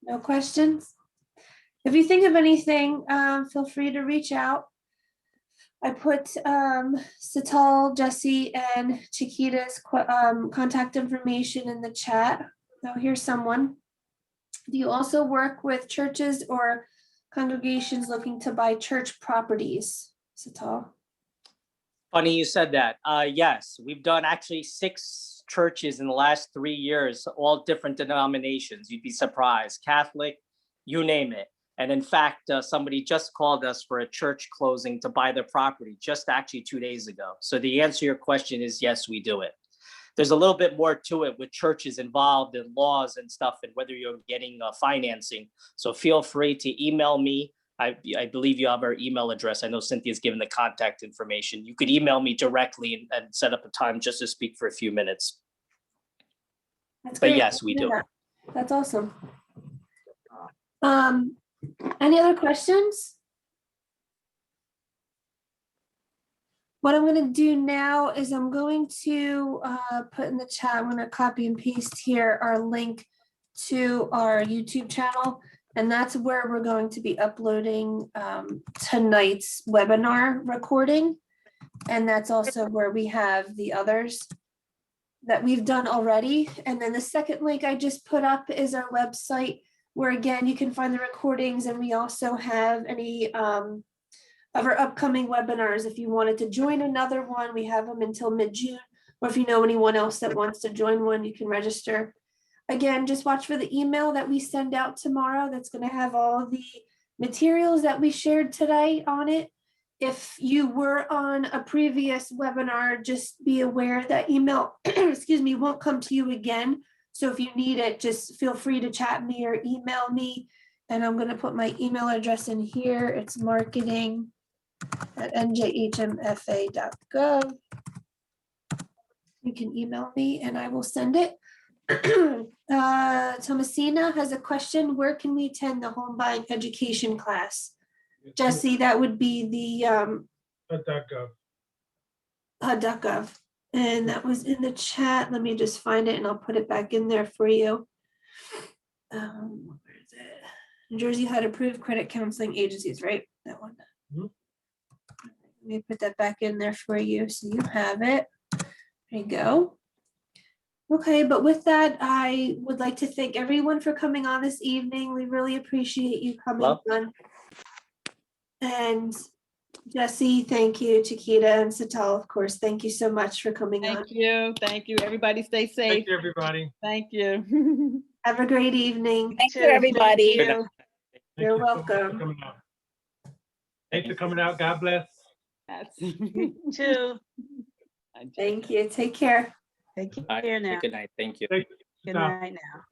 No questions? If you think of anything, feel free to reach out. I put Satal, Jesse, and Chiquita's contact information in the chat. Oh, here's someone. Do you also work with churches or congregations looking to buy church properties, Satal? Funny you said that. Yes, we've done actually 6 churches in the last 3 years, all different denominations. You'd be surprised. Catholic, you name it. And in fact, somebody just called us for a church closing to buy the property just actually 2 days ago. So the answer to your question is yes, we do it. there's a little bit more to it with churches involved and laws and stuff and whether you're getting financing. So feel free to email me. I believe you have our email address. I know Cynthia's given the contact information. You could email me directly and set up a time just to speak for a few minutes. That's But great. yes, we do. Yeah, that's awesome. Any other questions? What I'm going to do now is I'm going to put in the chat, I'm going to copy and paste here our link to our YouTube channel. And that's where we're going to be uploading tonight's webinar recording. And that's also where we have the others that we've done already. And then the second link I just put up is our website, where again, you can find the recordings, and we also have any of our upcoming webinars. If you wanted to join another one, we have them until mid-June, or if you know anyone else that wants to join one, you can register. Again, just watch for the email that we send out tomorrow. That's going to have all the materials that we shared today on it. If you were on a previous webinar, just be aware that email, excuse me, won't come to you again. So if you need it, just feel free to chat me or email me. And I'm going to put my email address in here. It's marketing@njhmfa.gov. You can email me and I will send it. Thomasina has a question. Where can we attend the home buying education class? Jesse, that would be the HUD.gov. And that was in the chat. Let me just find it and I'll put it back in there for you. Where is it? New Jersey HUD approved credit counseling agencies, right? That one. Mhm. Let me put that back in there for you so you have it. There you go. Okay, but with that, I would like to thank everyone for coming on this evening. We really appreciate you coming on. And Jesse, thank you. Chiquita and Satal, of course, thank you so much for coming on. Thank you. Thank you. Everybody stay safe. Thank you, everybody. Thank you. Have a great evening. Thank you, everybody. Thank you. Thank You're you so much for welcome. coming out. Thanks for coming out. God bless. That's- Too. Thank you. Take care. Take All right, care now. good night. Thank you. Thank you. Good night now.